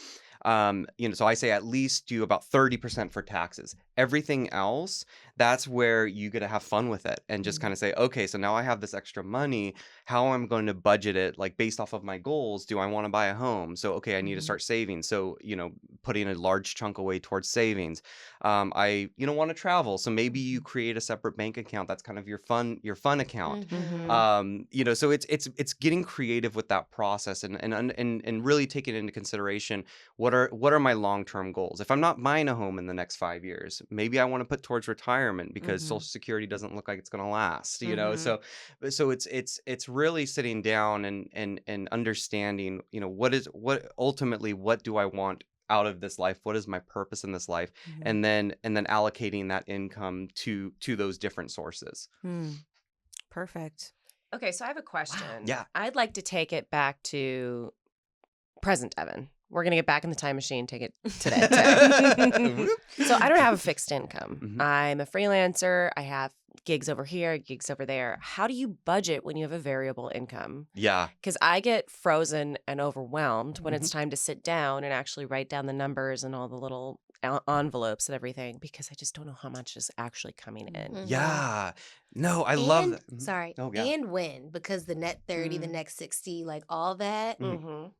Speaker 4: You know, so I say at least do about 30% for taxes. Everything else, that's where you get to have fun with it and just kind of say, okay, so now I have this extra money. How am I going to budget it? Like based off of my goals, do I want to buy a home? So, okay, I need to start saving. So, you know, putting a large chunk away towards savings. I, you know, want to travel. So maybe you create a separate bank account. That's kind of your fun account. You know, so it's getting creative with that process and really taking into consideration what are my long-term goals. If I'm not buying a home in the next 5 years, maybe I want to put towards retirement because Social Security doesn't look like it's going to last, you know? So it's really sitting down and understanding, you know, what do I want out of this life? What is my purpose in this life? And then allocating that income to those different sources.
Speaker 3: Perfect.
Speaker 2: Okay, so I have a question.
Speaker 4: Yeah.
Speaker 2: I'd like to take it back to present Devin. We're going to get back in the time machine, take it today. So I don't have a fixed income. I'm a freelancer. I have gigs over here, gigs over there. How do you budget when you have a variable income?
Speaker 4: Yeah.
Speaker 2: Because I get frozen and overwhelmed when it's time to sit down and actually write down the numbers and all the little envelopes and everything because I just don't know how much is actually coming in.
Speaker 4: Yeah. No, I love that.
Speaker 1: Sorry.
Speaker 4: Oh, yeah.
Speaker 1: And when, because the net 30, the next 60, like all that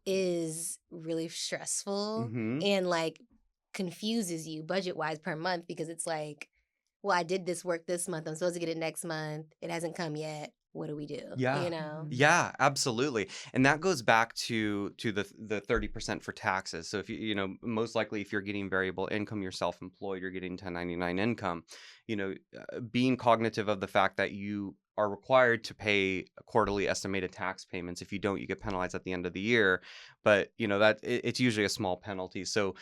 Speaker 1: is really stressful and like confuses you budget wise per month because it's like, well, I did this work this month. I'm supposed to get it next month. It hasn't come yet. What do we do?
Speaker 4: Yeah.
Speaker 1: You know?
Speaker 4: Yeah, absolutely. And that goes back to the 30% for taxes. So if most likely if you're getting variable income, you're self-employed, you're getting 1099 income, being cognitive of the fact that you are required to pay quarterly estimated tax payments. If you don't, you get penalized at the end of the year. But that it's usually a small penalty. So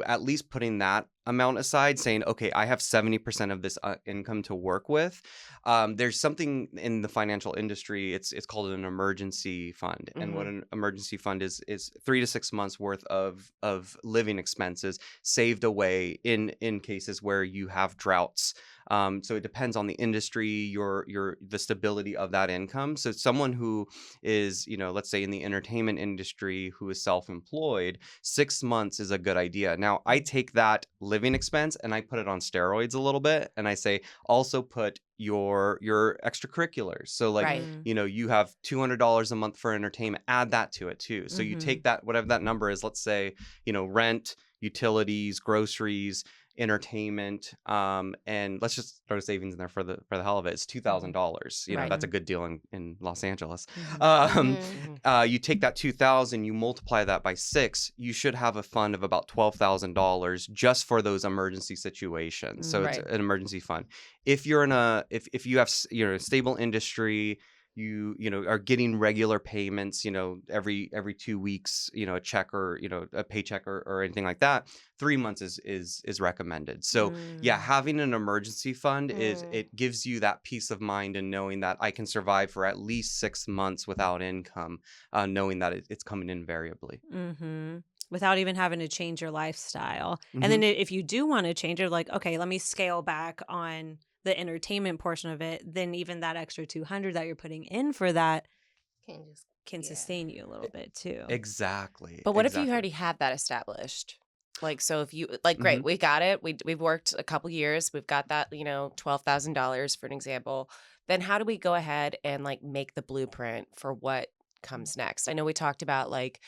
Speaker 4: at least putting that amount aside, saying, okay, I have 70% of this income to work with. There's something in the financial industry. It's called an emergency fund, and what an emergency fund is 3 to 6 months worth of living expenses saved away in cases where you have droughts. So it depends on the industry, the stability of that income. So someone who is, let's say in the entertainment industry who is self-employed, 6 months is a good idea. Now I take that living expense and I put it on steroids a little bit, and I say also put your extracurriculars. So like, you have $200 a month for entertainment, add that to it too. So you take that, whatever that number is, let's say, rent, utilities, groceries, entertainment, and let's just throw savings in there for the hell of it. It's $2,000. That's a good deal in Los Angeles. You take that $2,000, you multiply that by 6, you should have a fund of about $12,000 just for those emergency situations. So it's an emergency fund. If you're if you have a stable industry, you are getting regular payments, every 2 weeks, a check or a paycheck or anything like that, 3 months is recommended. So yeah, having an emergency fund it gives you that peace of mind and knowing that I can survive for at least 6 months without income, knowing that it's coming in variably.
Speaker 3: Without even having to change your lifestyle. And then if you do want to change it, like, okay, let me scale back on the entertainment portion of it, then even that extra $200 that you're putting in for that can sustain you a little bit too.
Speaker 4: Exactly.
Speaker 2: But what if you already had that established? Like, so if you great, we got it. We've worked a couple years. We've got that, $12,000 for an example. Then how do we go ahead and like make the blueprint for what comes next? I know we talked about like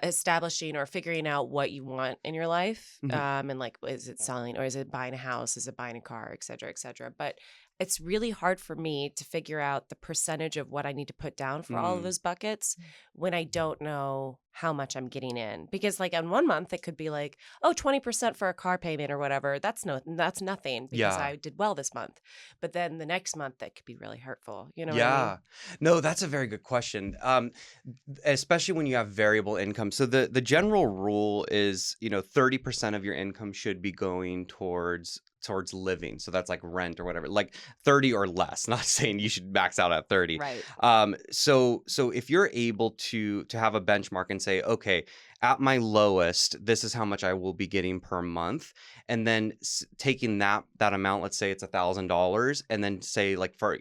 Speaker 2: establishing or figuring out what you want in your life, and like, is it selling or is it buying a house? Is it buying a car, et cetera, et cetera. But it's really hard for me to figure out the percentage of what I need to put down for all of those buckets when I don't know how much I'm getting in. Because like on 1 month, it could be like, 20% for a car payment or whatever. That's nothing because I did well this month. But then the next month, that could be really hurtful. You know what I mean?
Speaker 4: No, that's a very good question. Especially when you have variable income. So the general rule is, 30% of your income should be going towards living. So that's like rent or whatever, like 30 or less. Not saying you should max out at 30.
Speaker 2: Right.
Speaker 4: So if you're able to have a benchmark and say, okay, at my lowest, this is how much I will be getting per month. And then taking that amount, let's say it's $1,000, and then say like for,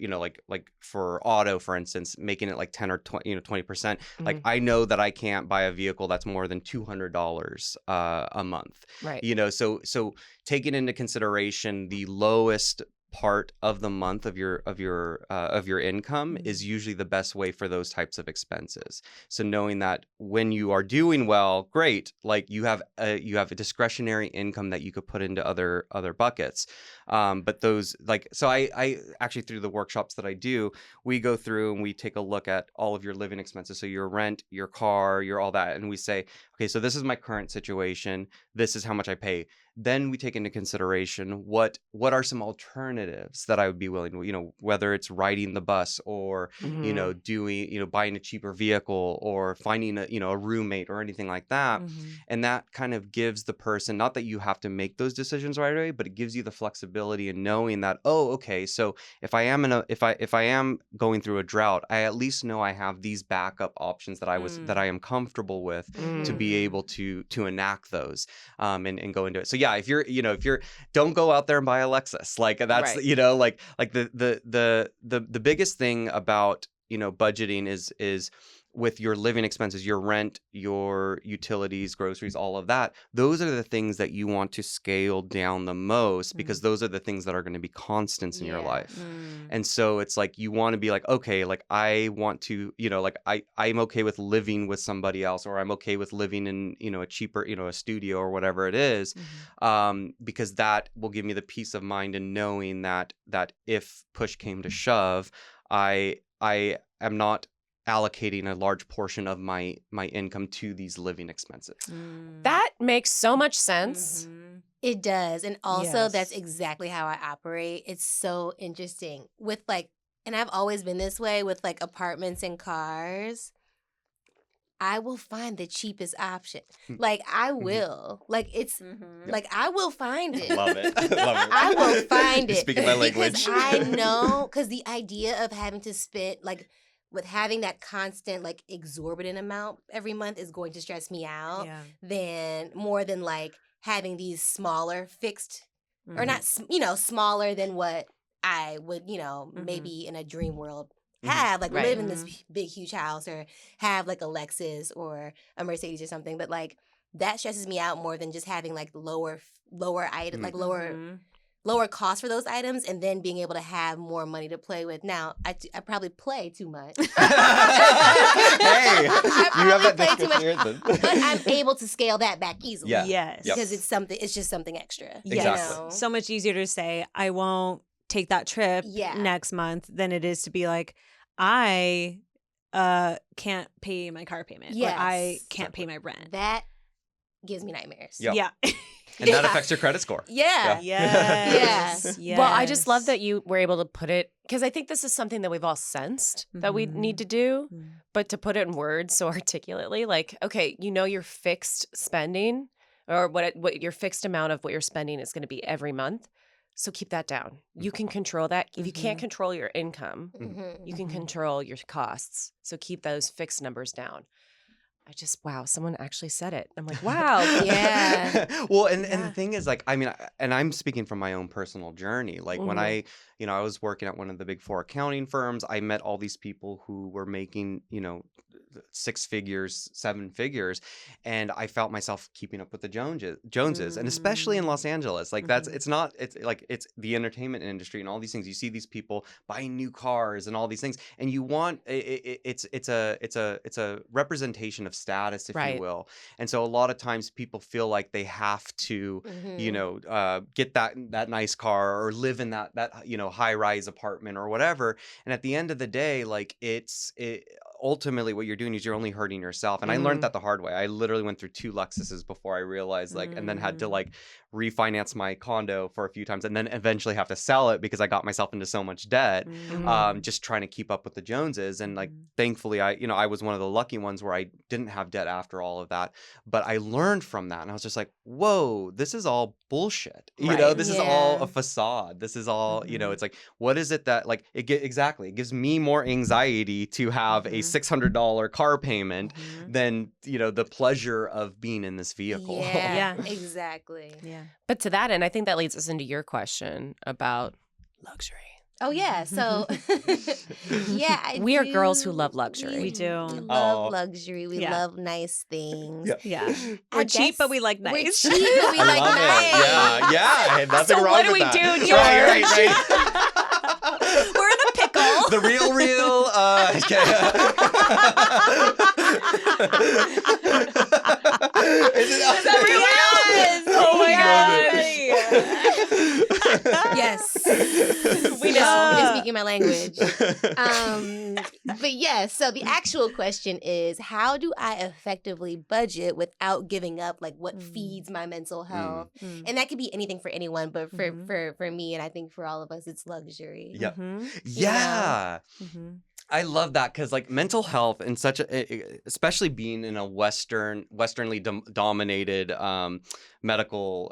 Speaker 4: like for auto, for instance, making it like 10 or 20%. Like I know that I can't buy a vehicle that's more than $200 a month.
Speaker 2: Right.
Speaker 4: So taking into consideration the lowest part of the month of your income is usually the best way for those types of expenses. So knowing that when you are doing well, great, like you have a discretionary income that you could put into other buckets. But those so I actually, through the workshops that I do, we go through and we take a look at all of your living expenses. So your rent, your car, your all that, and we say, okay, so this is my current situation. This is how much I pay. Then we take into consideration what are some alternatives that I would be willing to, whether it's riding the bus or, doing, buying a cheaper vehicle or finding a roommate or anything like that. And that kind of gives the person, not that you have to make those decisions right away, but it gives you the flexibility in knowing that, okay, so if I am going through a drought, I at least know I have these backup options that I am comfortable with to be able to enact those, and go into it. So yeah, if you're don't go out there and buy a Lexus. Like that's right. The biggest thing about budgeting is with your living expenses, your rent, your utilities, groceries, all of that, those are the things that you want to scale down the most because those are the things that are going to be constants in your life. And so it's like you want to be like, okay, like I want to, like I'm okay with living with somebody else, or I'm okay with living in, a cheaper, a studio or whatever it is, because that will give me the peace of mind in knowing that if push came to shove, I am not allocating a large portion of my income to these living expenses.
Speaker 2: That makes so much sense.
Speaker 1: It does. And also that's
Speaker 3: Yes.
Speaker 1: exactly how I operate. It's so interesting with like, and I've always been this way with like apartments and cars. I will find the cheapest option. Like I will. Like it's like I will find it.
Speaker 4: Love it. Love it.
Speaker 1: I will find
Speaker 4: You're
Speaker 1: it.
Speaker 4: speaking my language.
Speaker 1: Because I know, because the idea of having to spend like with having that constant like exorbitant amount every month is going to stress me out than more than like having these smaller fixed or not, smaller than what I would, maybe in a dream world have, like live in this big, huge house or have like a Lexus or a Mercedes or something. But like that stresses me out more than just having like lower item, like lower cost for those items, and then being able to have more money to play with. Now, I probably play too much.
Speaker 4: Hey, you have that
Speaker 1: play too much,
Speaker 4: then.
Speaker 1: but I'm able to scale that back easily.
Speaker 4: Yeah.
Speaker 3: Yes.
Speaker 1: Because it's just something extra.
Speaker 4: Exactly.
Speaker 3: So much easier to say, I won't take that trip next month than it is to be like, I can't pay my car payment. Or I can't pay my rent.
Speaker 1: That gives me nightmares.
Speaker 4: Yep.
Speaker 3: Yeah.
Speaker 4: And that affects your credit score.
Speaker 1: Yeah.
Speaker 3: Yes.
Speaker 1: Yeah.
Speaker 2: Well, I just love that you were able to put it, because I think this is something that we've all sensed that we need to do, but to put it in words so articulately, like, okay, your fixed spending or what your fixed amount of what you're spending is going to be every month. So keep that down. You can control that. If you can't control your income, you can control your costs. So keep those fixed numbers down. Wow, someone actually said it. I'm like, wow.
Speaker 1: Yeah.
Speaker 4: Well, and the thing is, like, I mean, and I'm speaking from my own personal journey. Like when I was working at one of the big 4 accounting firms, I met all these people who were making, 6 figures, 7 figures, and I felt myself keeping up with the Joneses, and especially in Los Angeles, like it's the entertainment industry and all these things. You see these people buying new cars and all these things, and you want it's a representation of status, if you will, and so a lot of times people feel like they have to, get that nice car or live in that high rise apartment or whatever, and at the end of the day, like ultimately what you're doing is you're only hurting yourself. And I learned that the hard way. I literally went through 2 Lexuses before I realized, like, and then had to like refinance my condo for a few times and then eventually have to sell it because I got myself into so much debt, just trying to keep up with the Joneses. And like, thankfully I was one of the lucky ones where I didn't have debt after all of that, but I learned from that. And I was just like, whoa, this is all bullshit. This is all a facade. This is all, it's like, what is it that like, it gives me more anxiety to have a $600 car payment than, the pleasure of being in this vehicle.
Speaker 1: Yeah, exactly.
Speaker 3: Yeah.
Speaker 2: But to that end, I think that leads us into your question about luxury.
Speaker 1: Oh, yeah. So,
Speaker 2: we are girls who love luxury.
Speaker 3: We do.
Speaker 1: We love luxury. We love nice things.
Speaker 3: Yeah. We're cheap, but we like nice.
Speaker 1: We're cheap, but we like
Speaker 4: love
Speaker 1: nice.
Speaker 4: it. Yeah. Hey, nothing
Speaker 2: So
Speaker 4: wrong
Speaker 2: what do
Speaker 4: with
Speaker 2: we
Speaker 4: that.
Speaker 2: do, George?
Speaker 4: Right.
Speaker 3: We're in a pickle.
Speaker 4: The real. Is that real?
Speaker 3: Yes. Oh my God.
Speaker 1: Yes.
Speaker 2: We know.
Speaker 1: You're speaking my language. But yes, so the actual question is, how do I effectively budget without giving up like what feeds my mental health? And that could be anything for anyone, but for me, and I think for all of us, it's luxury.
Speaker 4: Yep. Yeah. I love that because like mental health in such a, especially being in a westernly dominated medical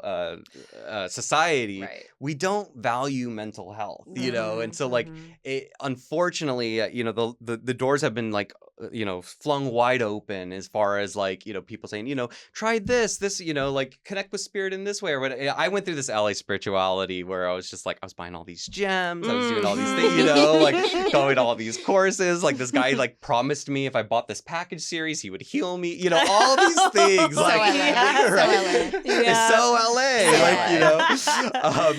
Speaker 4: society,
Speaker 2: Right.
Speaker 4: we don't value mental health, you know, and so like
Speaker 3: Mhm.
Speaker 4: unfortunately, you know, the doors have been like you know, flung wide open as far as like, you know, people saying, you know, try this, you know, like connect with spirit in this way or what. I went through this LA spirituality where I was just like, I was buying all these gems, I was doing all these things, you know, like going to all these courses. Like this guy like promised me if I bought this package series, he would heal me, you know, all these things.
Speaker 1: So
Speaker 4: Like,
Speaker 1: LA. So
Speaker 4: right?
Speaker 1: LA.
Speaker 4: It's so LA,
Speaker 1: So
Speaker 4: like, you
Speaker 1: LA.
Speaker 4: know.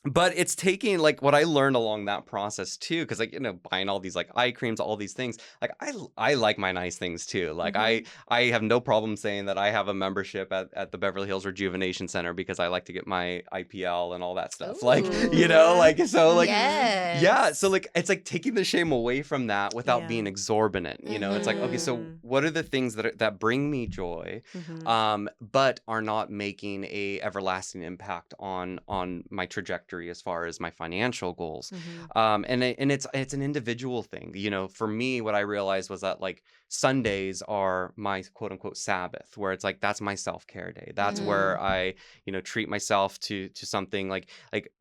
Speaker 4: But it's taking like what I learned along that process too, because like, you know, buying all these like eye creams, all these things, like I like my nice things too. Like I have no problem saying that I have a membership at the Beverly Hills Rejuvenation Center because I like to get my IPL and all that stuff. Like, you know,
Speaker 1: Ooh.
Speaker 4: like so like
Speaker 1: Yes.
Speaker 4: yeah, so like it's like taking the shame away from that without
Speaker 3: Yeah.
Speaker 4: being exorbitant. You know, it's like, okay, so
Speaker 3: Mhm.
Speaker 4: what are the things that bring me joy,
Speaker 3: Mhm.
Speaker 4: but are not making a everlasting impact on my trajectory as far as my financial goals.
Speaker 3: Mhm.
Speaker 4: And it's an individual thing. You know, for me, what I realized was that like Sundays are my quote unquote Sabbath, where it's like that's my self-care day. That's where I, you know, treat myself to something like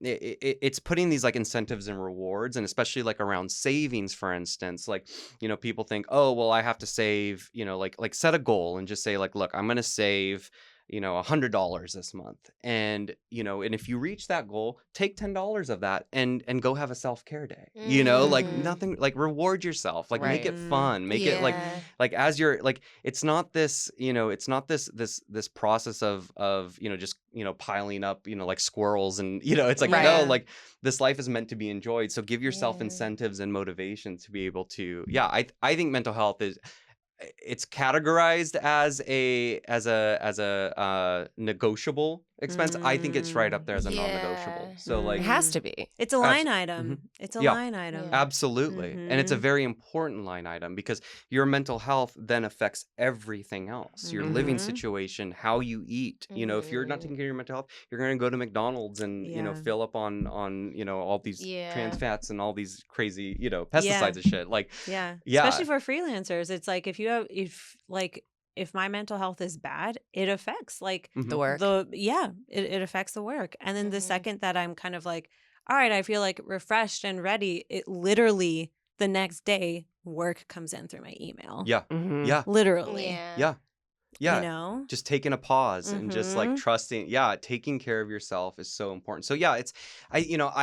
Speaker 4: it's putting these like incentives and rewards, and especially like around savings, for instance. Like, you know, people think, oh well, I have to save, you know, like set a goal and just say like, look, I'm gonna save, you know, $100 this month. And, you know, and if you reach that goal, take $10 of that and go have a self-care day. You know, like
Speaker 1: Mm.
Speaker 4: nothing, like reward yourself, like make it
Speaker 3: Right.
Speaker 4: fun, make it
Speaker 1: Yeah.
Speaker 4: like as you're like, it's not this, you know, it's not this process of, you know, just, you know, piling up, you know, like squirrels and, you know, it's like,
Speaker 2: Right.
Speaker 4: no, like this life is meant to be enjoyed. So give yourself
Speaker 1: Yeah.
Speaker 4: incentives and motivation to be able to, yeah, I think mental health is, it's categorized as a negotiable expense. I think it's right up there as a non-negotiable.
Speaker 1: Yeah.
Speaker 4: So
Speaker 2: It
Speaker 4: like
Speaker 2: has to be.
Speaker 3: It's a line item. It's a
Speaker 4: Yeah.
Speaker 3: line item.
Speaker 1: Yeah.
Speaker 4: absolutely. And it's a
Speaker 3: Mhm.
Speaker 4: very important line item because your mental health then affects everything else. Your living
Speaker 3: Mhm.
Speaker 4: situation, how you eat. You know, if you're not taking care of your mental health, you're going to go to McDonald's and, you know,
Speaker 3: Yeah.
Speaker 4: fill up on, you know, all these trans
Speaker 1: Yeah.
Speaker 4: fats and all these crazy, you know,
Speaker 3: Yeah.
Speaker 4: pesticides and shit. Like,
Speaker 3: Yeah.
Speaker 4: yeah.
Speaker 3: Especially for freelancers. It's like if my mental health is bad, it affects like
Speaker 2: The work.
Speaker 3: it affects the work. And then the
Speaker 1: Mhm.
Speaker 3: second that I'm kind of like, all right, I feel like refreshed and ready, it literally the next day work comes in through my email.
Speaker 4: Yeah.
Speaker 2: Mhm.
Speaker 4: Yeah.
Speaker 3: Literally.
Speaker 1: Yeah.
Speaker 4: Yeah. Yeah.
Speaker 3: You know?
Speaker 4: Just taking a pause and just like
Speaker 3: Mhm.
Speaker 4: trusting. Yeah. Taking care of yourself is so important. So yeah, it's, you know,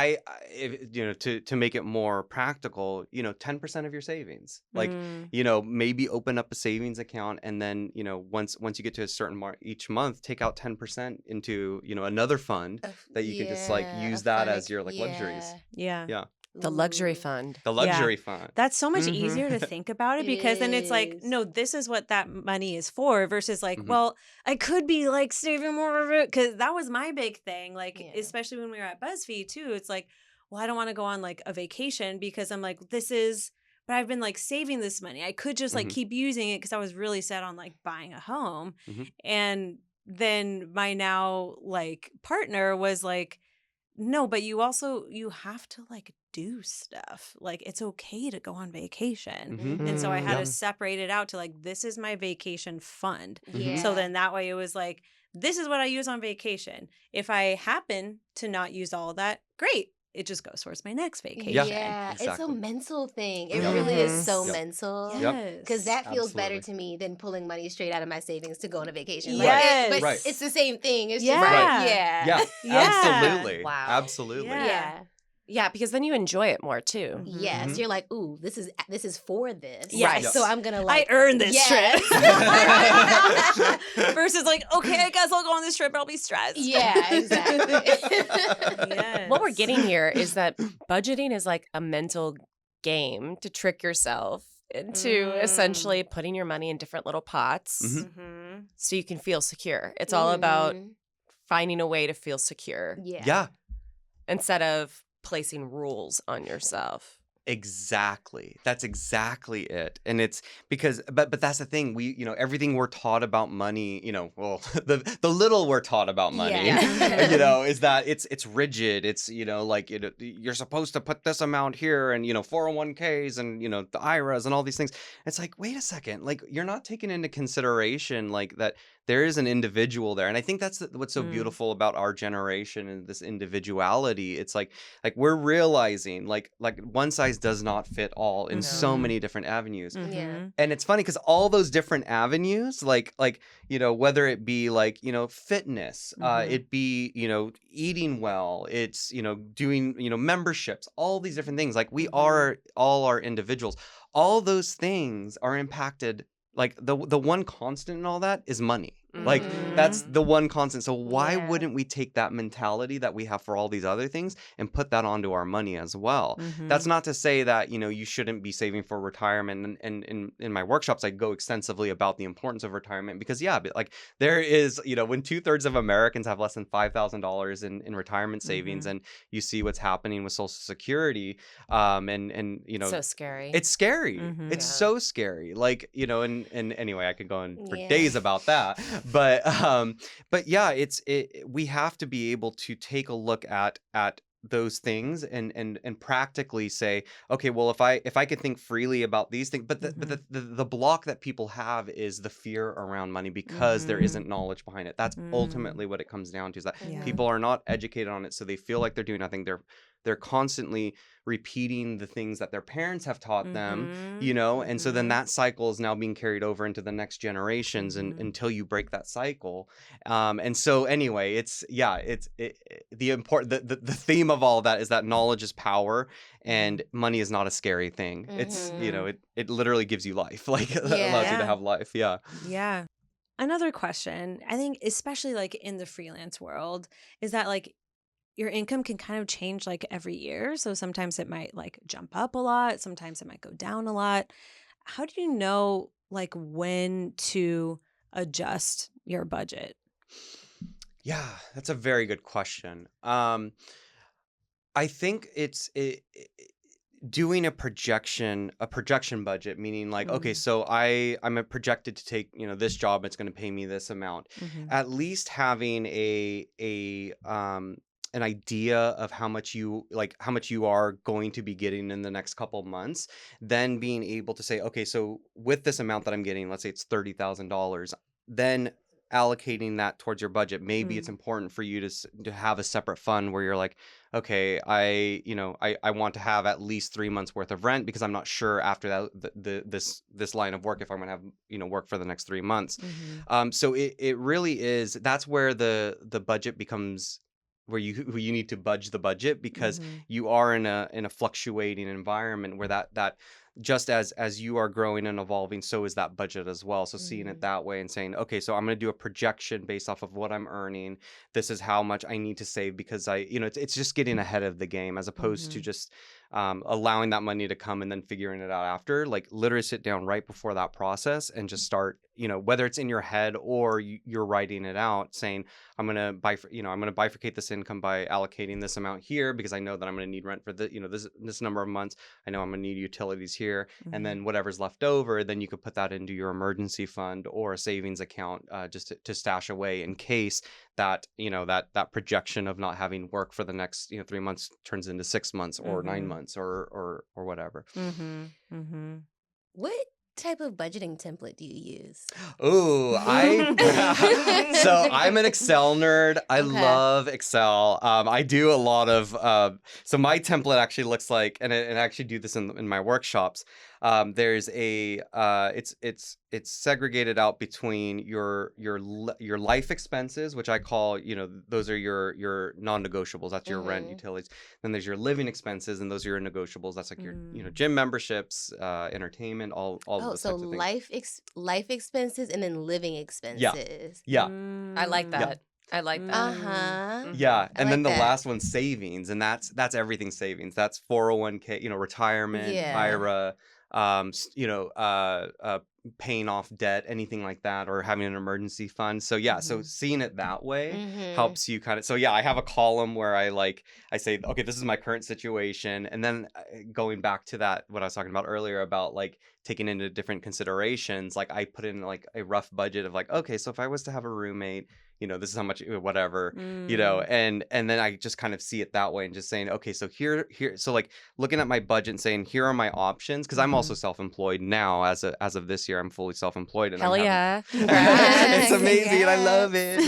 Speaker 4: you know, to make it more practical, you know, 10% of your savings, like,
Speaker 3: Mm.
Speaker 4: you know, maybe open up a savings account. And then, you know, once you get to a certain mark each month, take out 10% into, you know, another fund that you can just like
Speaker 1: Yeah,
Speaker 4: use
Speaker 1: a
Speaker 4: that
Speaker 1: fun
Speaker 4: as your like luxuries.
Speaker 3: Yeah.
Speaker 4: Yeah.
Speaker 2: The luxury
Speaker 1: Ooh.
Speaker 2: fund.
Speaker 4: The
Speaker 3: Yeah.
Speaker 4: luxury fund.
Speaker 3: That's so much
Speaker 2: Mhm.
Speaker 3: easier to think about it
Speaker 1: It
Speaker 3: because then it's like,
Speaker 1: is.
Speaker 3: no, this is what that money is for versus like,
Speaker 4: Mhm.
Speaker 3: well, I could be like saving more of it because that was my big thing. Like,
Speaker 1: Yeah.
Speaker 3: especially when we were at BuzzFeed too, it's like, well, I don't want to go on like a vacation because I'm like, but I've been like saving this money. I could just like
Speaker 4: Mhm.
Speaker 3: keep using it because I was really set on like buying a home.
Speaker 4: Mhm.
Speaker 3: And then my now like partner was like, no, but you have to like do stuff. Like it's okay to go on vacation.
Speaker 4: Mhm.
Speaker 3: And so I had
Speaker 4: Yeah.
Speaker 3: to separate it out to like, this is my vacation fund.
Speaker 1: Yeah.
Speaker 3: So then that way it was like, this is what I use on vacation. If I happen to not use all of that, great. It just goes towards my next vacation.
Speaker 1: Yeah, it's a
Speaker 4: exactly.
Speaker 1: mental thing. It
Speaker 4: Yep.
Speaker 1: really is
Speaker 2: Mhm.
Speaker 1: so
Speaker 4: Yep.
Speaker 1: mental.
Speaker 3: Yes.
Speaker 1: Because that feels better
Speaker 4: Absolutely.
Speaker 1: to me than pulling money straight out of my savings to go on a vacation.
Speaker 3: Yes.
Speaker 1: But
Speaker 4: Right.
Speaker 1: it's the same thing. It's
Speaker 3: Yeah.
Speaker 1: just
Speaker 3: Right.
Speaker 1: like, yeah.
Speaker 4: Yeah.
Speaker 3: Yeah.
Speaker 4: Absolutely.
Speaker 2: Wow.
Speaker 4: Absolutely.
Speaker 3: Yeah.
Speaker 1: Yeah.
Speaker 2: Yeah, because then you enjoy it more too.
Speaker 3: Mhm.
Speaker 1: Yes.
Speaker 4: Mhm.
Speaker 1: You're like, ooh, this is for this.
Speaker 3: Yes.
Speaker 1: So I'm gonna
Speaker 3: I
Speaker 1: like
Speaker 3: earned this
Speaker 1: Yes.
Speaker 3: trip. Versus like, okay, I guess I'll go on this trip, but I'll be stressed.
Speaker 1: Yeah, exactly.
Speaker 3: Yes.
Speaker 2: What we're getting here is that budgeting is like a mental game to trick yourself into essentially putting your money in different little pots
Speaker 4: Mhm.
Speaker 3: Mm-hmm.
Speaker 2: so you can feel secure. It's all about
Speaker 1: Mhm.
Speaker 2: finding a way to feel secure
Speaker 1: Yeah.
Speaker 4: Yeah.
Speaker 2: instead of placing rules on yourself.
Speaker 4: Exactly. That's exactly it. And it's because but that's the thing. We, everything we're taught about money, well, the little we're taught about money,
Speaker 1: Yeah.
Speaker 4: is that it's rigid. It's, like you're supposed to put this amount here and 401ks and the IRAs and all these things. It's like, wait a second. Like you're not taking into consideration like that there is an individual there. And I think that's what's so beautiful about our generation and this individuality. It's like we're realizing like one size does not fit all in so many different avenues.
Speaker 1: Yeah.
Speaker 4: And it's funny because all those different avenues, like whether it be like fitness, it be eating well, it's doing memberships, all these different things. Like we are individuals. All those things are impacted. Like the one constant in all that is money. Like that's the one constant. So why wouldn't we take that mentality that we have for all these other things and put that onto our money as well? That's not to say that, you shouldn't be saving for retirement. And in my workshops, I go extensively about the importance of retirement because like there is, when 2/3 of Americans have less than $5,000 in retirement savings, and you see what's happening with Social Security, and
Speaker 2: So scary.
Speaker 4: it's scary. It's so scary. Like, and anyway, I could go on for days about that. But yeah, we have to be able to take a look at those things and practically say, okay, well, if I could think freely about these things, but the block that people have is the fear around money because there isn't knowledge behind it. That's ultimately what it comes down to, is that people are not educated on it, so they feel like they're doing nothing. They're constantly repeating the things that their parents have taught them, and so then that cycle is now being carried over into the next generations until you break that cycle. And so anyway, the theme of all of that is that knowledge is power and money is not a scary thing. It's, it literally gives you life, like allows you to have life. Yeah.
Speaker 3: Yeah. Another question, I think, especially like in the freelance world, is that like your income can kind of change like every year. So sometimes it might like jump up a lot. Sometimes it might go down a lot. How do you know like when to adjust your budget?
Speaker 4: Yeah, that's a very good question. I think doing a projection budget, meaning like, okay, so I'm projected to take, this job, it's going to pay me this amount. At least having an idea of how much you are going to be getting in the next couple of months, then being able to say, okay, so with this amount that I'm getting, let's say it's $30,000, then allocating that towards your budget. Maybe it's important for you to have a separate fund where you're like, okay, I want to have at least 3 months worth of rent because I'm not sure after that this line of work if I'm gonna have work for the next 3 months. So it really is, that's where the budget becomes, where you need to budge the budget, because you are in a fluctuating environment where that just as you are growing and evolving, so is that budget as well. So seeing it that way and saying, okay, so I'm going to do a projection based off of what I'm earning. This is how much I need to save, because it's just getting ahead of the game, as opposed to just allowing that money to come and then figuring it out after. Like literally sit down right before that process and just start, whether it's in your head or you're writing it out, saying, I'm going to bifurcate this income by allocating this amount here because I know that I'm going to need rent for this number of months. I know I'm going to need utilities here, and then whatever's left over, then you could put that into your emergency fund or a savings account, just to stash away in case that that projection of not having work for the next 3 months turns into 6 months or 9 months or whatever.
Speaker 1: What type of budgeting template do you use?
Speaker 4: Oh, so I'm an Excel nerd. I love Excel. I do a lot of so my template actually looks like, and I actually do this in my workshops. There's it's segregated out between your life expenses, which I call, those are your non-negotiables. That's your rent, utilities. Then there's your living expenses, and those are your negotiables. That's like your gym memberships, entertainment, all of those types of things.
Speaker 1: Life expenses and then living expenses.
Speaker 4: Yeah.
Speaker 2: I like that.
Speaker 1: Yeah.
Speaker 2: I like that.
Speaker 4: Yeah, and then the
Speaker 1: that.
Speaker 4: last one's savings, and that's everything savings. That's 401k, retirement, IRA, paying off debt, anything like that, or having an emergency fund. So yeah, so seeing it that way helps you kind of. So yeah, I have a column where I say, okay, this is my current situation, and then going back to that, what I was talking about earlier about like taking into different considerations, like I put in like a rough budget of like, okay, so if I was to have a roommate, this is how much, whatever, and then I just kind of see it that way and just saying, okay, so here, so like looking at my budget and saying, here are my options, because I'm also self-employed now. As of this year, I'm fully self-employed. And
Speaker 2: Hell yeah.
Speaker 4: It's amazing. And I love it.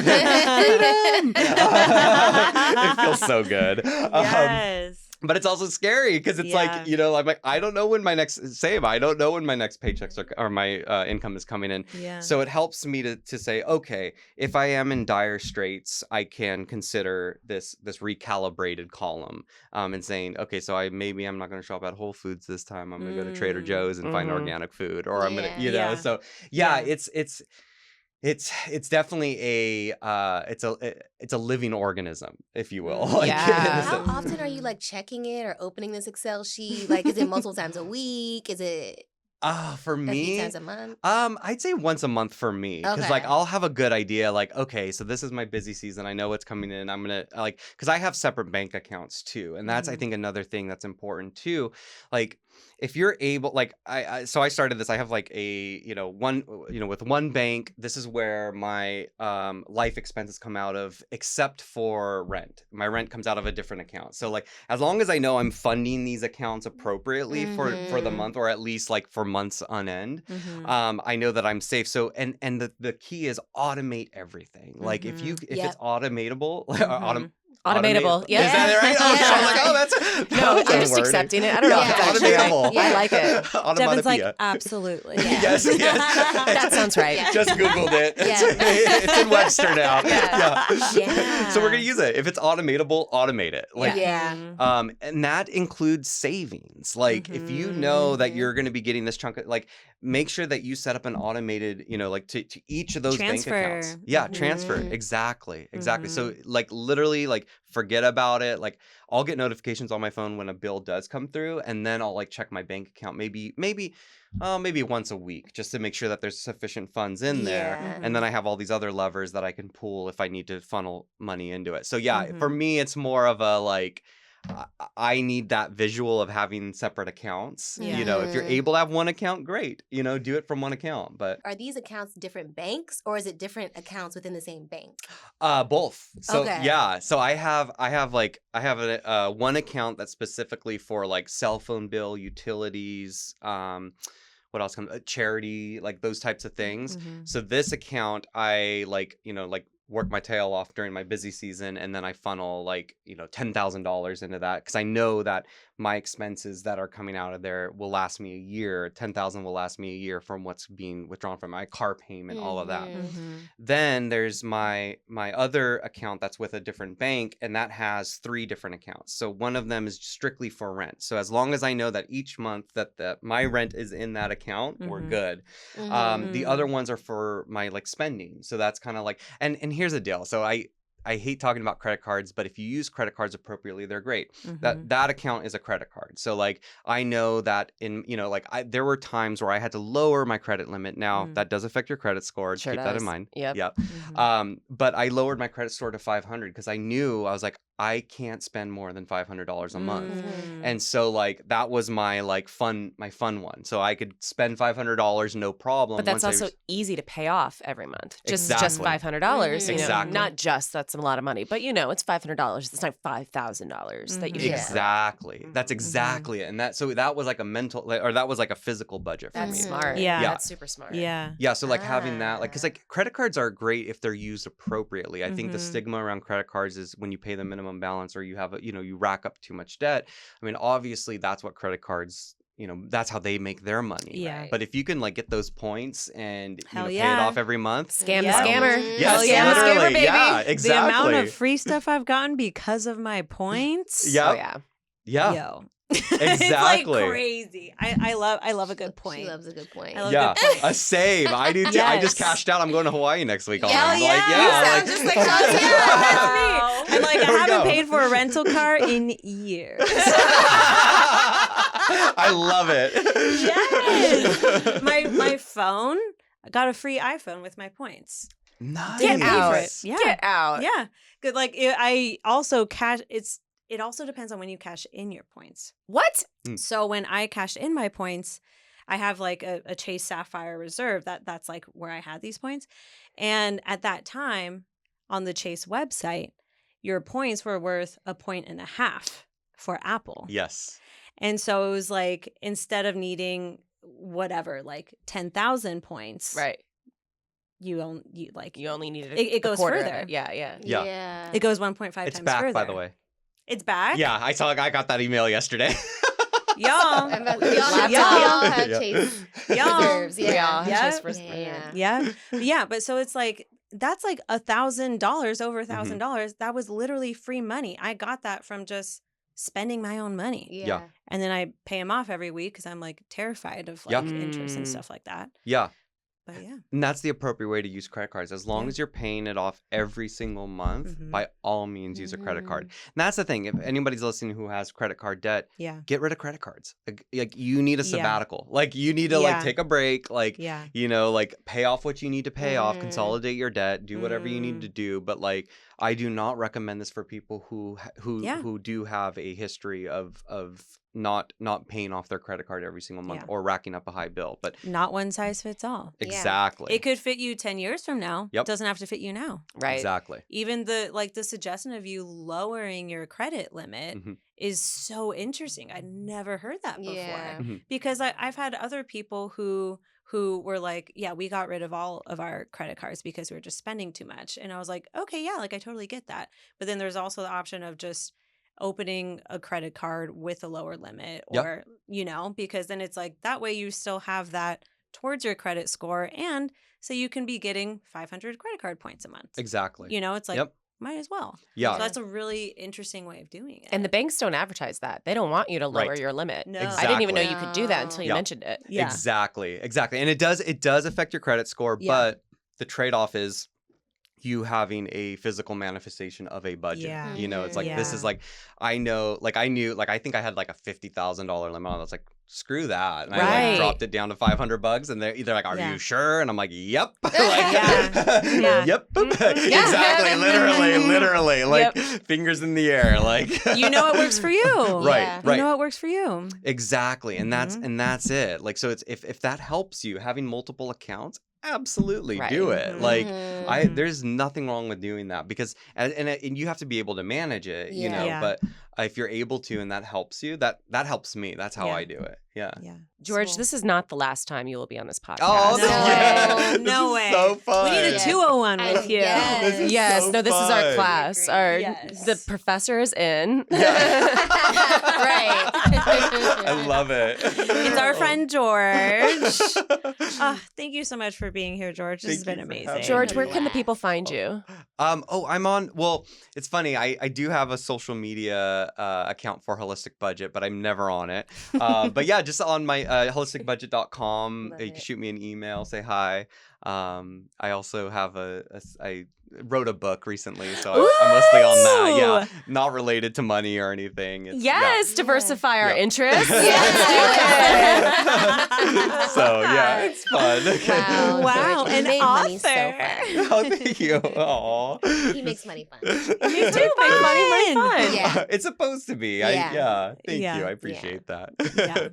Speaker 4: It feels so good.
Speaker 3: Yes.
Speaker 4: But it's also scary because it's like, I'm like, I don't know when my next paychecks or my income is coming in.
Speaker 3: Yeah.
Speaker 4: So it helps me to say, okay, if I am in dire straits, I can consider this recalibrated column and saying, okay, so I'm not going to shop at Whole Foods this time. I'm going to go to Trader Joe's and find organic food, or I'm going to, so it's definitely it's a living organism, if you will. Like,
Speaker 1: how often are you like checking it or opening this Excel sheet? Like, is it multiple times a week? Is it
Speaker 4: for me,
Speaker 1: a few times a month?
Speaker 4: I'd say once a month for me, because like I'll have a good idea. Like, okay, so this is my busy season. I know what's coming in. I'm gonna because I have separate bank accounts too, and that's I think another thing that's important too. Like, if you're able, like I started this. I have like a with one bank. This is where my life expenses come out of, except for rent. My rent comes out of a different account. So like as long as I know I'm funding these accounts appropriately for the month, or at least like for months on end, I know that I'm safe. So and the key is automate everything. Like if it's automatable,
Speaker 2: Automatable. Yeah.
Speaker 4: Is that right? Oh, so I'm like, that's
Speaker 2: no, I'm just accepting it. I don't know if it's actually right. Yeah, I like it.
Speaker 3: Devin's like, absolutely.
Speaker 4: Yes.
Speaker 2: That sounds right.
Speaker 4: Just Googled it. It's in Webster now. Yeah. So we're going to use it. If it's automatable, automate it. Like, and that includes savings. Like if you know that you're going to be getting this chunk of, like, make sure that you set up an automated, like to each of those bank accounts. Yeah, transfer. Exactly. So like literally like forget about it. Like I'll get notifications on my phone when a bill does come through, and then I'll like check my bank account maybe once a week, just to make sure that there's sufficient funds in there. And then I have all these other levers that I can pull if I need to funnel money into it. So for me, it's more of a like, I need that visual of having separate accounts. If you're able to have one account, great. Do it from one account. But
Speaker 1: are these accounts different banks, or is it different accounts within the same bank?
Speaker 4: Both. So so I have a one account that's specifically for like cell phone bill, utilities, what else comes, charity, like those types of things. So this account, I work my tail off during my busy season, and then I funnel like $10,000 into that, because I know that my expenses that are coming out of there will last me a year. 10,000 will last me a year from what's being withdrawn from my car payment, all of that. Then there's my other account that's with a different bank, and that has 3 different accounts. So one of them is strictly for rent. So as long as I know that each month that my rent is in that account, we're good. The other ones are for my like spending. So that's kind of like, and here's the deal. So I hate talking about credit cards, but if you use credit cards appropriately, they're great. That account is a credit card. So like I know that there were times where I had to lower my credit limit. Now that does affect your credit score.
Speaker 2: Sure
Speaker 4: Keep
Speaker 2: does.
Speaker 4: that in mind.
Speaker 2: Yep.
Speaker 4: But I lowered my credit score to 500 because I knew, I was like, I can't spend more than $500 a month. And so like that was my like fun one. So I could spend $500 no problem.
Speaker 2: But that's also easy to pay off every month. Just $500.
Speaker 4: Exactly.
Speaker 2: Not just that's a lot of money, but it's $500. It's not $5,000 that you
Speaker 4: exactly. That's exactly it. And that was like a mental, or that was like a physical budget for me.
Speaker 2: That's smart.
Speaker 3: Yeah.
Speaker 2: That's super smart.
Speaker 3: Yeah.
Speaker 4: So like having that, like, because like credit cards are great if they're used appropriately. I think the stigma around credit cards is when you pay the minimum balance, or you have you rack up too much debt. I mean, obviously that's what credit cards, that's how they make their money.
Speaker 3: Yeah.
Speaker 4: But if you can like get those points and pay it off every month.
Speaker 2: Scam the scammer.
Speaker 4: Yes,
Speaker 2: Scam the scammer, baby.
Speaker 4: Yeah, exactly.
Speaker 3: The amount of free stuff I've gotten because of my points.
Speaker 4: Yeah.
Speaker 2: Oh, yeah.
Speaker 4: Yeah.
Speaker 3: Yo.
Speaker 4: Exactly.
Speaker 3: It's like crazy. I love a good point.
Speaker 1: She loves a good point.
Speaker 3: I love a good point.
Speaker 4: Same. I do too. I just cashed out. I'm going to Hawaii next week.
Speaker 1: Hell
Speaker 4: You
Speaker 1: sound just like Chantal.
Speaker 3: That's me. I'm like, I haven't paid for a rental car in years.
Speaker 4: I love it.
Speaker 3: Yes. My phone, I got a free iPhone with my points.
Speaker 4: Nice.
Speaker 3: Didn't pay for it.
Speaker 2: Yeah. Get out.
Speaker 3: Yeah. Good. Like I also cash. It also depends on when you cash in your points.
Speaker 2: What?
Speaker 3: So when I cashed in my points, I have like a Chase Sapphire Reserve. That's like where I had these points, and at that time on the Chase website, your points were worth 1.5 points for Apple.
Speaker 4: Yes.
Speaker 3: And so it was like, instead of needing whatever, like 10,000 points,
Speaker 2: Right.
Speaker 3: you
Speaker 2: only needed
Speaker 3: it goes
Speaker 2: quarter of
Speaker 3: further.
Speaker 2: it. Yeah.
Speaker 1: Yeah.
Speaker 3: It goes 1.5 times
Speaker 4: It's back,
Speaker 3: further.
Speaker 4: by the way.
Speaker 3: It's back?
Speaker 4: Yeah, I got that email yesterday.
Speaker 3: Y'all.
Speaker 1: We all have
Speaker 4: Yeah.
Speaker 1: Chase
Speaker 3: Y'all.
Speaker 1: reserves.
Speaker 2: We all
Speaker 1: Yeah.
Speaker 2: have
Speaker 3: Yeah.
Speaker 2: Chase first-
Speaker 3: Yeah. But so it's like, that's like $1,000, over $1,000.
Speaker 4: Mm-hmm.
Speaker 3: That was literally free money. I got that from just spending my own money.
Speaker 1: Yeah.
Speaker 3: And then I pay them off every week because I'm like terrified of like interest and stuff like that.
Speaker 4: Yeah.
Speaker 3: But yeah.
Speaker 4: And that's the appropriate way to use credit cards. As long as you're paying it off every single month, by all means, use a credit card. And that's the thing. If anybody's listening who has credit card debt,
Speaker 3: Yeah.
Speaker 4: get rid of credit cards. Like you need a
Speaker 3: Yeah.
Speaker 4: sabbatical. Like you need to
Speaker 3: Yeah.
Speaker 4: like take a break. Like,
Speaker 3: Yeah.
Speaker 4: you know, like pay off what you need to pay off, consolidate your debt, do whatever you need to do. But like, I do not recommend this for people who do have a history of not paying off their credit card every single month or racking up a high bill. But
Speaker 3: Not one size fits all.
Speaker 4: exactly.
Speaker 3: It could fit you 10 years from now.
Speaker 4: Yep.
Speaker 3: It doesn't have to fit you now.
Speaker 2: Right.
Speaker 4: Exactly.
Speaker 3: Even the suggestion of you lowering your credit limit is so interesting. I'd never heard that before.
Speaker 1: Yeah.
Speaker 3: Because I've had other people who were like, yeah, we got rid of all of our credit cards because we were just spending too much. And I was like, okay, yeah, like I totally get that. But then there's also the option of just opening a credit card with a lower limit or, you know, because then it's like that way you still have that towards your credit score. And so you can be getting 500 credit card points a month.
Speaker 4: Exactly.
Speaker 3: You know, it's like,
Speaker 4: Yep.
Speaker 3: might as well.
Speaker 4: Yeah.
Speaker 3: So that's a really interesting way of doing it.
Speaker 2: And the banks don't advertise that. They don't want you to lower
Speaker 4: Right.
Speaker 2: your limit.
Speaker 3: No.
Speaker 2: I didn't even know
Speaker 4: Exactly.
Speaker 2: you could do that until you
Speaker 4: Yeah.
Speaker 2: mentioned it.
Speaker 3: Yeah.
Speaker 4: Exactly. And it does affect your credit score,
Speaker 3: Yeah.
Speaker 4: but the trade-off is you having a physical manifestation of a budget.
Speaker 3: Yeah.
Speaker 4: You know, it's like this
Speaker 3: Yeah.
Speaker 4: is like I think I had like a $50,000 limit on it. It's like screw that. And I
Speaker 2: Right.
Speaker 4: like dropped it down to $500 and they're like, are
Speaker 3: Yeah.
Speaker 4: you sure? And I'm like, yep. like,
Speaker 3: Yeah.
Speaker 4: Yep. Exactly. Literally. Like
Speaker 2: Yep.
Speaker 4: fingers in the air. Like
Speaker 3: You know it works for you.
Speaker 4: Right.
Speaker 1: Yeah.
Speaker 3: You know it works for you.
Speaker 4: Exactly. And that's it. Like, so it's if that helps you having multiple accounts, absolutely
Speaker 2: Right.
Speaker 4: do it. Like
Speaker 3: Mhm.
Speaker 4: there's nothing wrong with doing that because and you have to be able to manage it, you know,
Speaker 3: Yeah.
Speaker 4: but if you're able to and that helps you, that helps me. That's how
Speaker 3: Yeah.
Speaker 4: I do it. Yeah.
Speaker 3: Yeah.
Speaker 2: George,
Speaker 3: So-
Speaker 2: this is not the last time you will be on this podcast.
Speaker 4: Oh,
Speaker 3: No
Speaker 4: yeah.
Speaker 3: way.
Speaker 4: This
Speaker 3: No
Speaker 4: is
Speaker 3: way.
Speaker 4: so fun.
Speaker 3: We need a
Speaker 1: Yeah.
Speaker 3: 201 with you.
Speaker 1: Yes.
Speaker 4: This is
Speaker 2: Yes,
Speaker 4: so
Speaker 2: no, this is our
Speaker 4: fun.
Speaker 2: class.
Speaker 3: Yes.
Speaker 2: The professor is in.
Speaker 1: Right.
Speaker 4: I love it.
Speaker 3: It's our friend George. Thank you so much for being here, George. This has
Speaker 4: Thank
Speaker 3: been
Speaker 4: you for having
Speaker 3: amazing.
Speaker 4: me.
Speaker 2: George, where can the people find you?
Speaker 4: I'm on. Well, it's funny. I do have a social media account for Holistic Budget, but I'm never on it. But yeah, just on my holisticbudget.com.
Speaker 1: Love
Speaker 4: You can
Speaker 1: it.
Speaker 4: shoot me an email, say hi. I also have I wrote a book recently, so I'm mostly on that. Yeah, not related to money or anything. It's,
Speaker 2: Yes, diversify our
Speaker 4: Yeah.
Speaker 2: interests.
Speaker 1: Yes.
Speaker 4: So yeah, it's fun.
Speaker 1: Wow.
Speaker 3: Wow,
Speaker 1: George, you
Speaker 3: an
Speaker 1: make money so
Speaker 3: author.
Speaker 1: fun.
Speaker 4: Oh, thank you. Aw.
Speaker 1: He makes money fun.
Speaker 2: Me too. Make money, fun.
Speaker 1: Yeah.
Speaker 4: It's supposed to be.
Speaker 1: Yeah.
Speaker 4: Thank
Speaker 3: Yeah.
Speaker 4: you. I appreciate that.
Speaker 3: Yeah.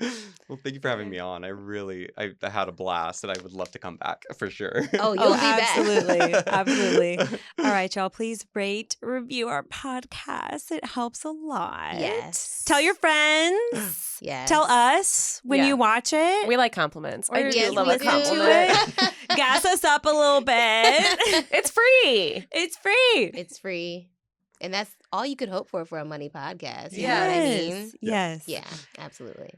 Speaker 4: Well, thank you for having me on. I had a blast and I would love to come back for sure.
Speaker 1: Oh, you'll be back.
Speaker 3: Absolutely. All right, y'all. Please rate, review our podcast. It helps a lot.
Speaker 1: Yes.
Speaker 3: Tell your friends.
Speaker 1: Yes.
Speaker 3: Tell us when
Speaker 2: Yeah.
Speaker 3: you watch it.
Speaker 2: We like compliments. I
Speaker 3: Or
Speaker 2: do
Speaker 1: Yes,
Speaker 2: love
Speaker 1: we
Speaker 2: a
Speaker 1: do.
Speaker 2: compliment.
Speaker 3: Gas us up a little bit.
Speaker 2: It's free.
Speaker 3: It's free.
Speaker 1: It's free. And that's all you could hope for a money podcast. You know what I mean?
Speaker 3: Yes.
Speaker 1: Yeah, absolutely.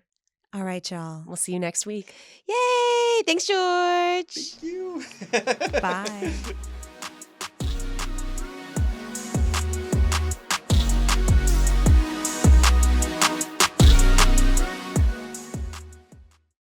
Speaker 3: All right, y'all.
Speaker 2: We'll see you next week.
Speaker 1: Yay! Thanks, George.
Speaker 4: Thank you.
Speaker 3: Bye.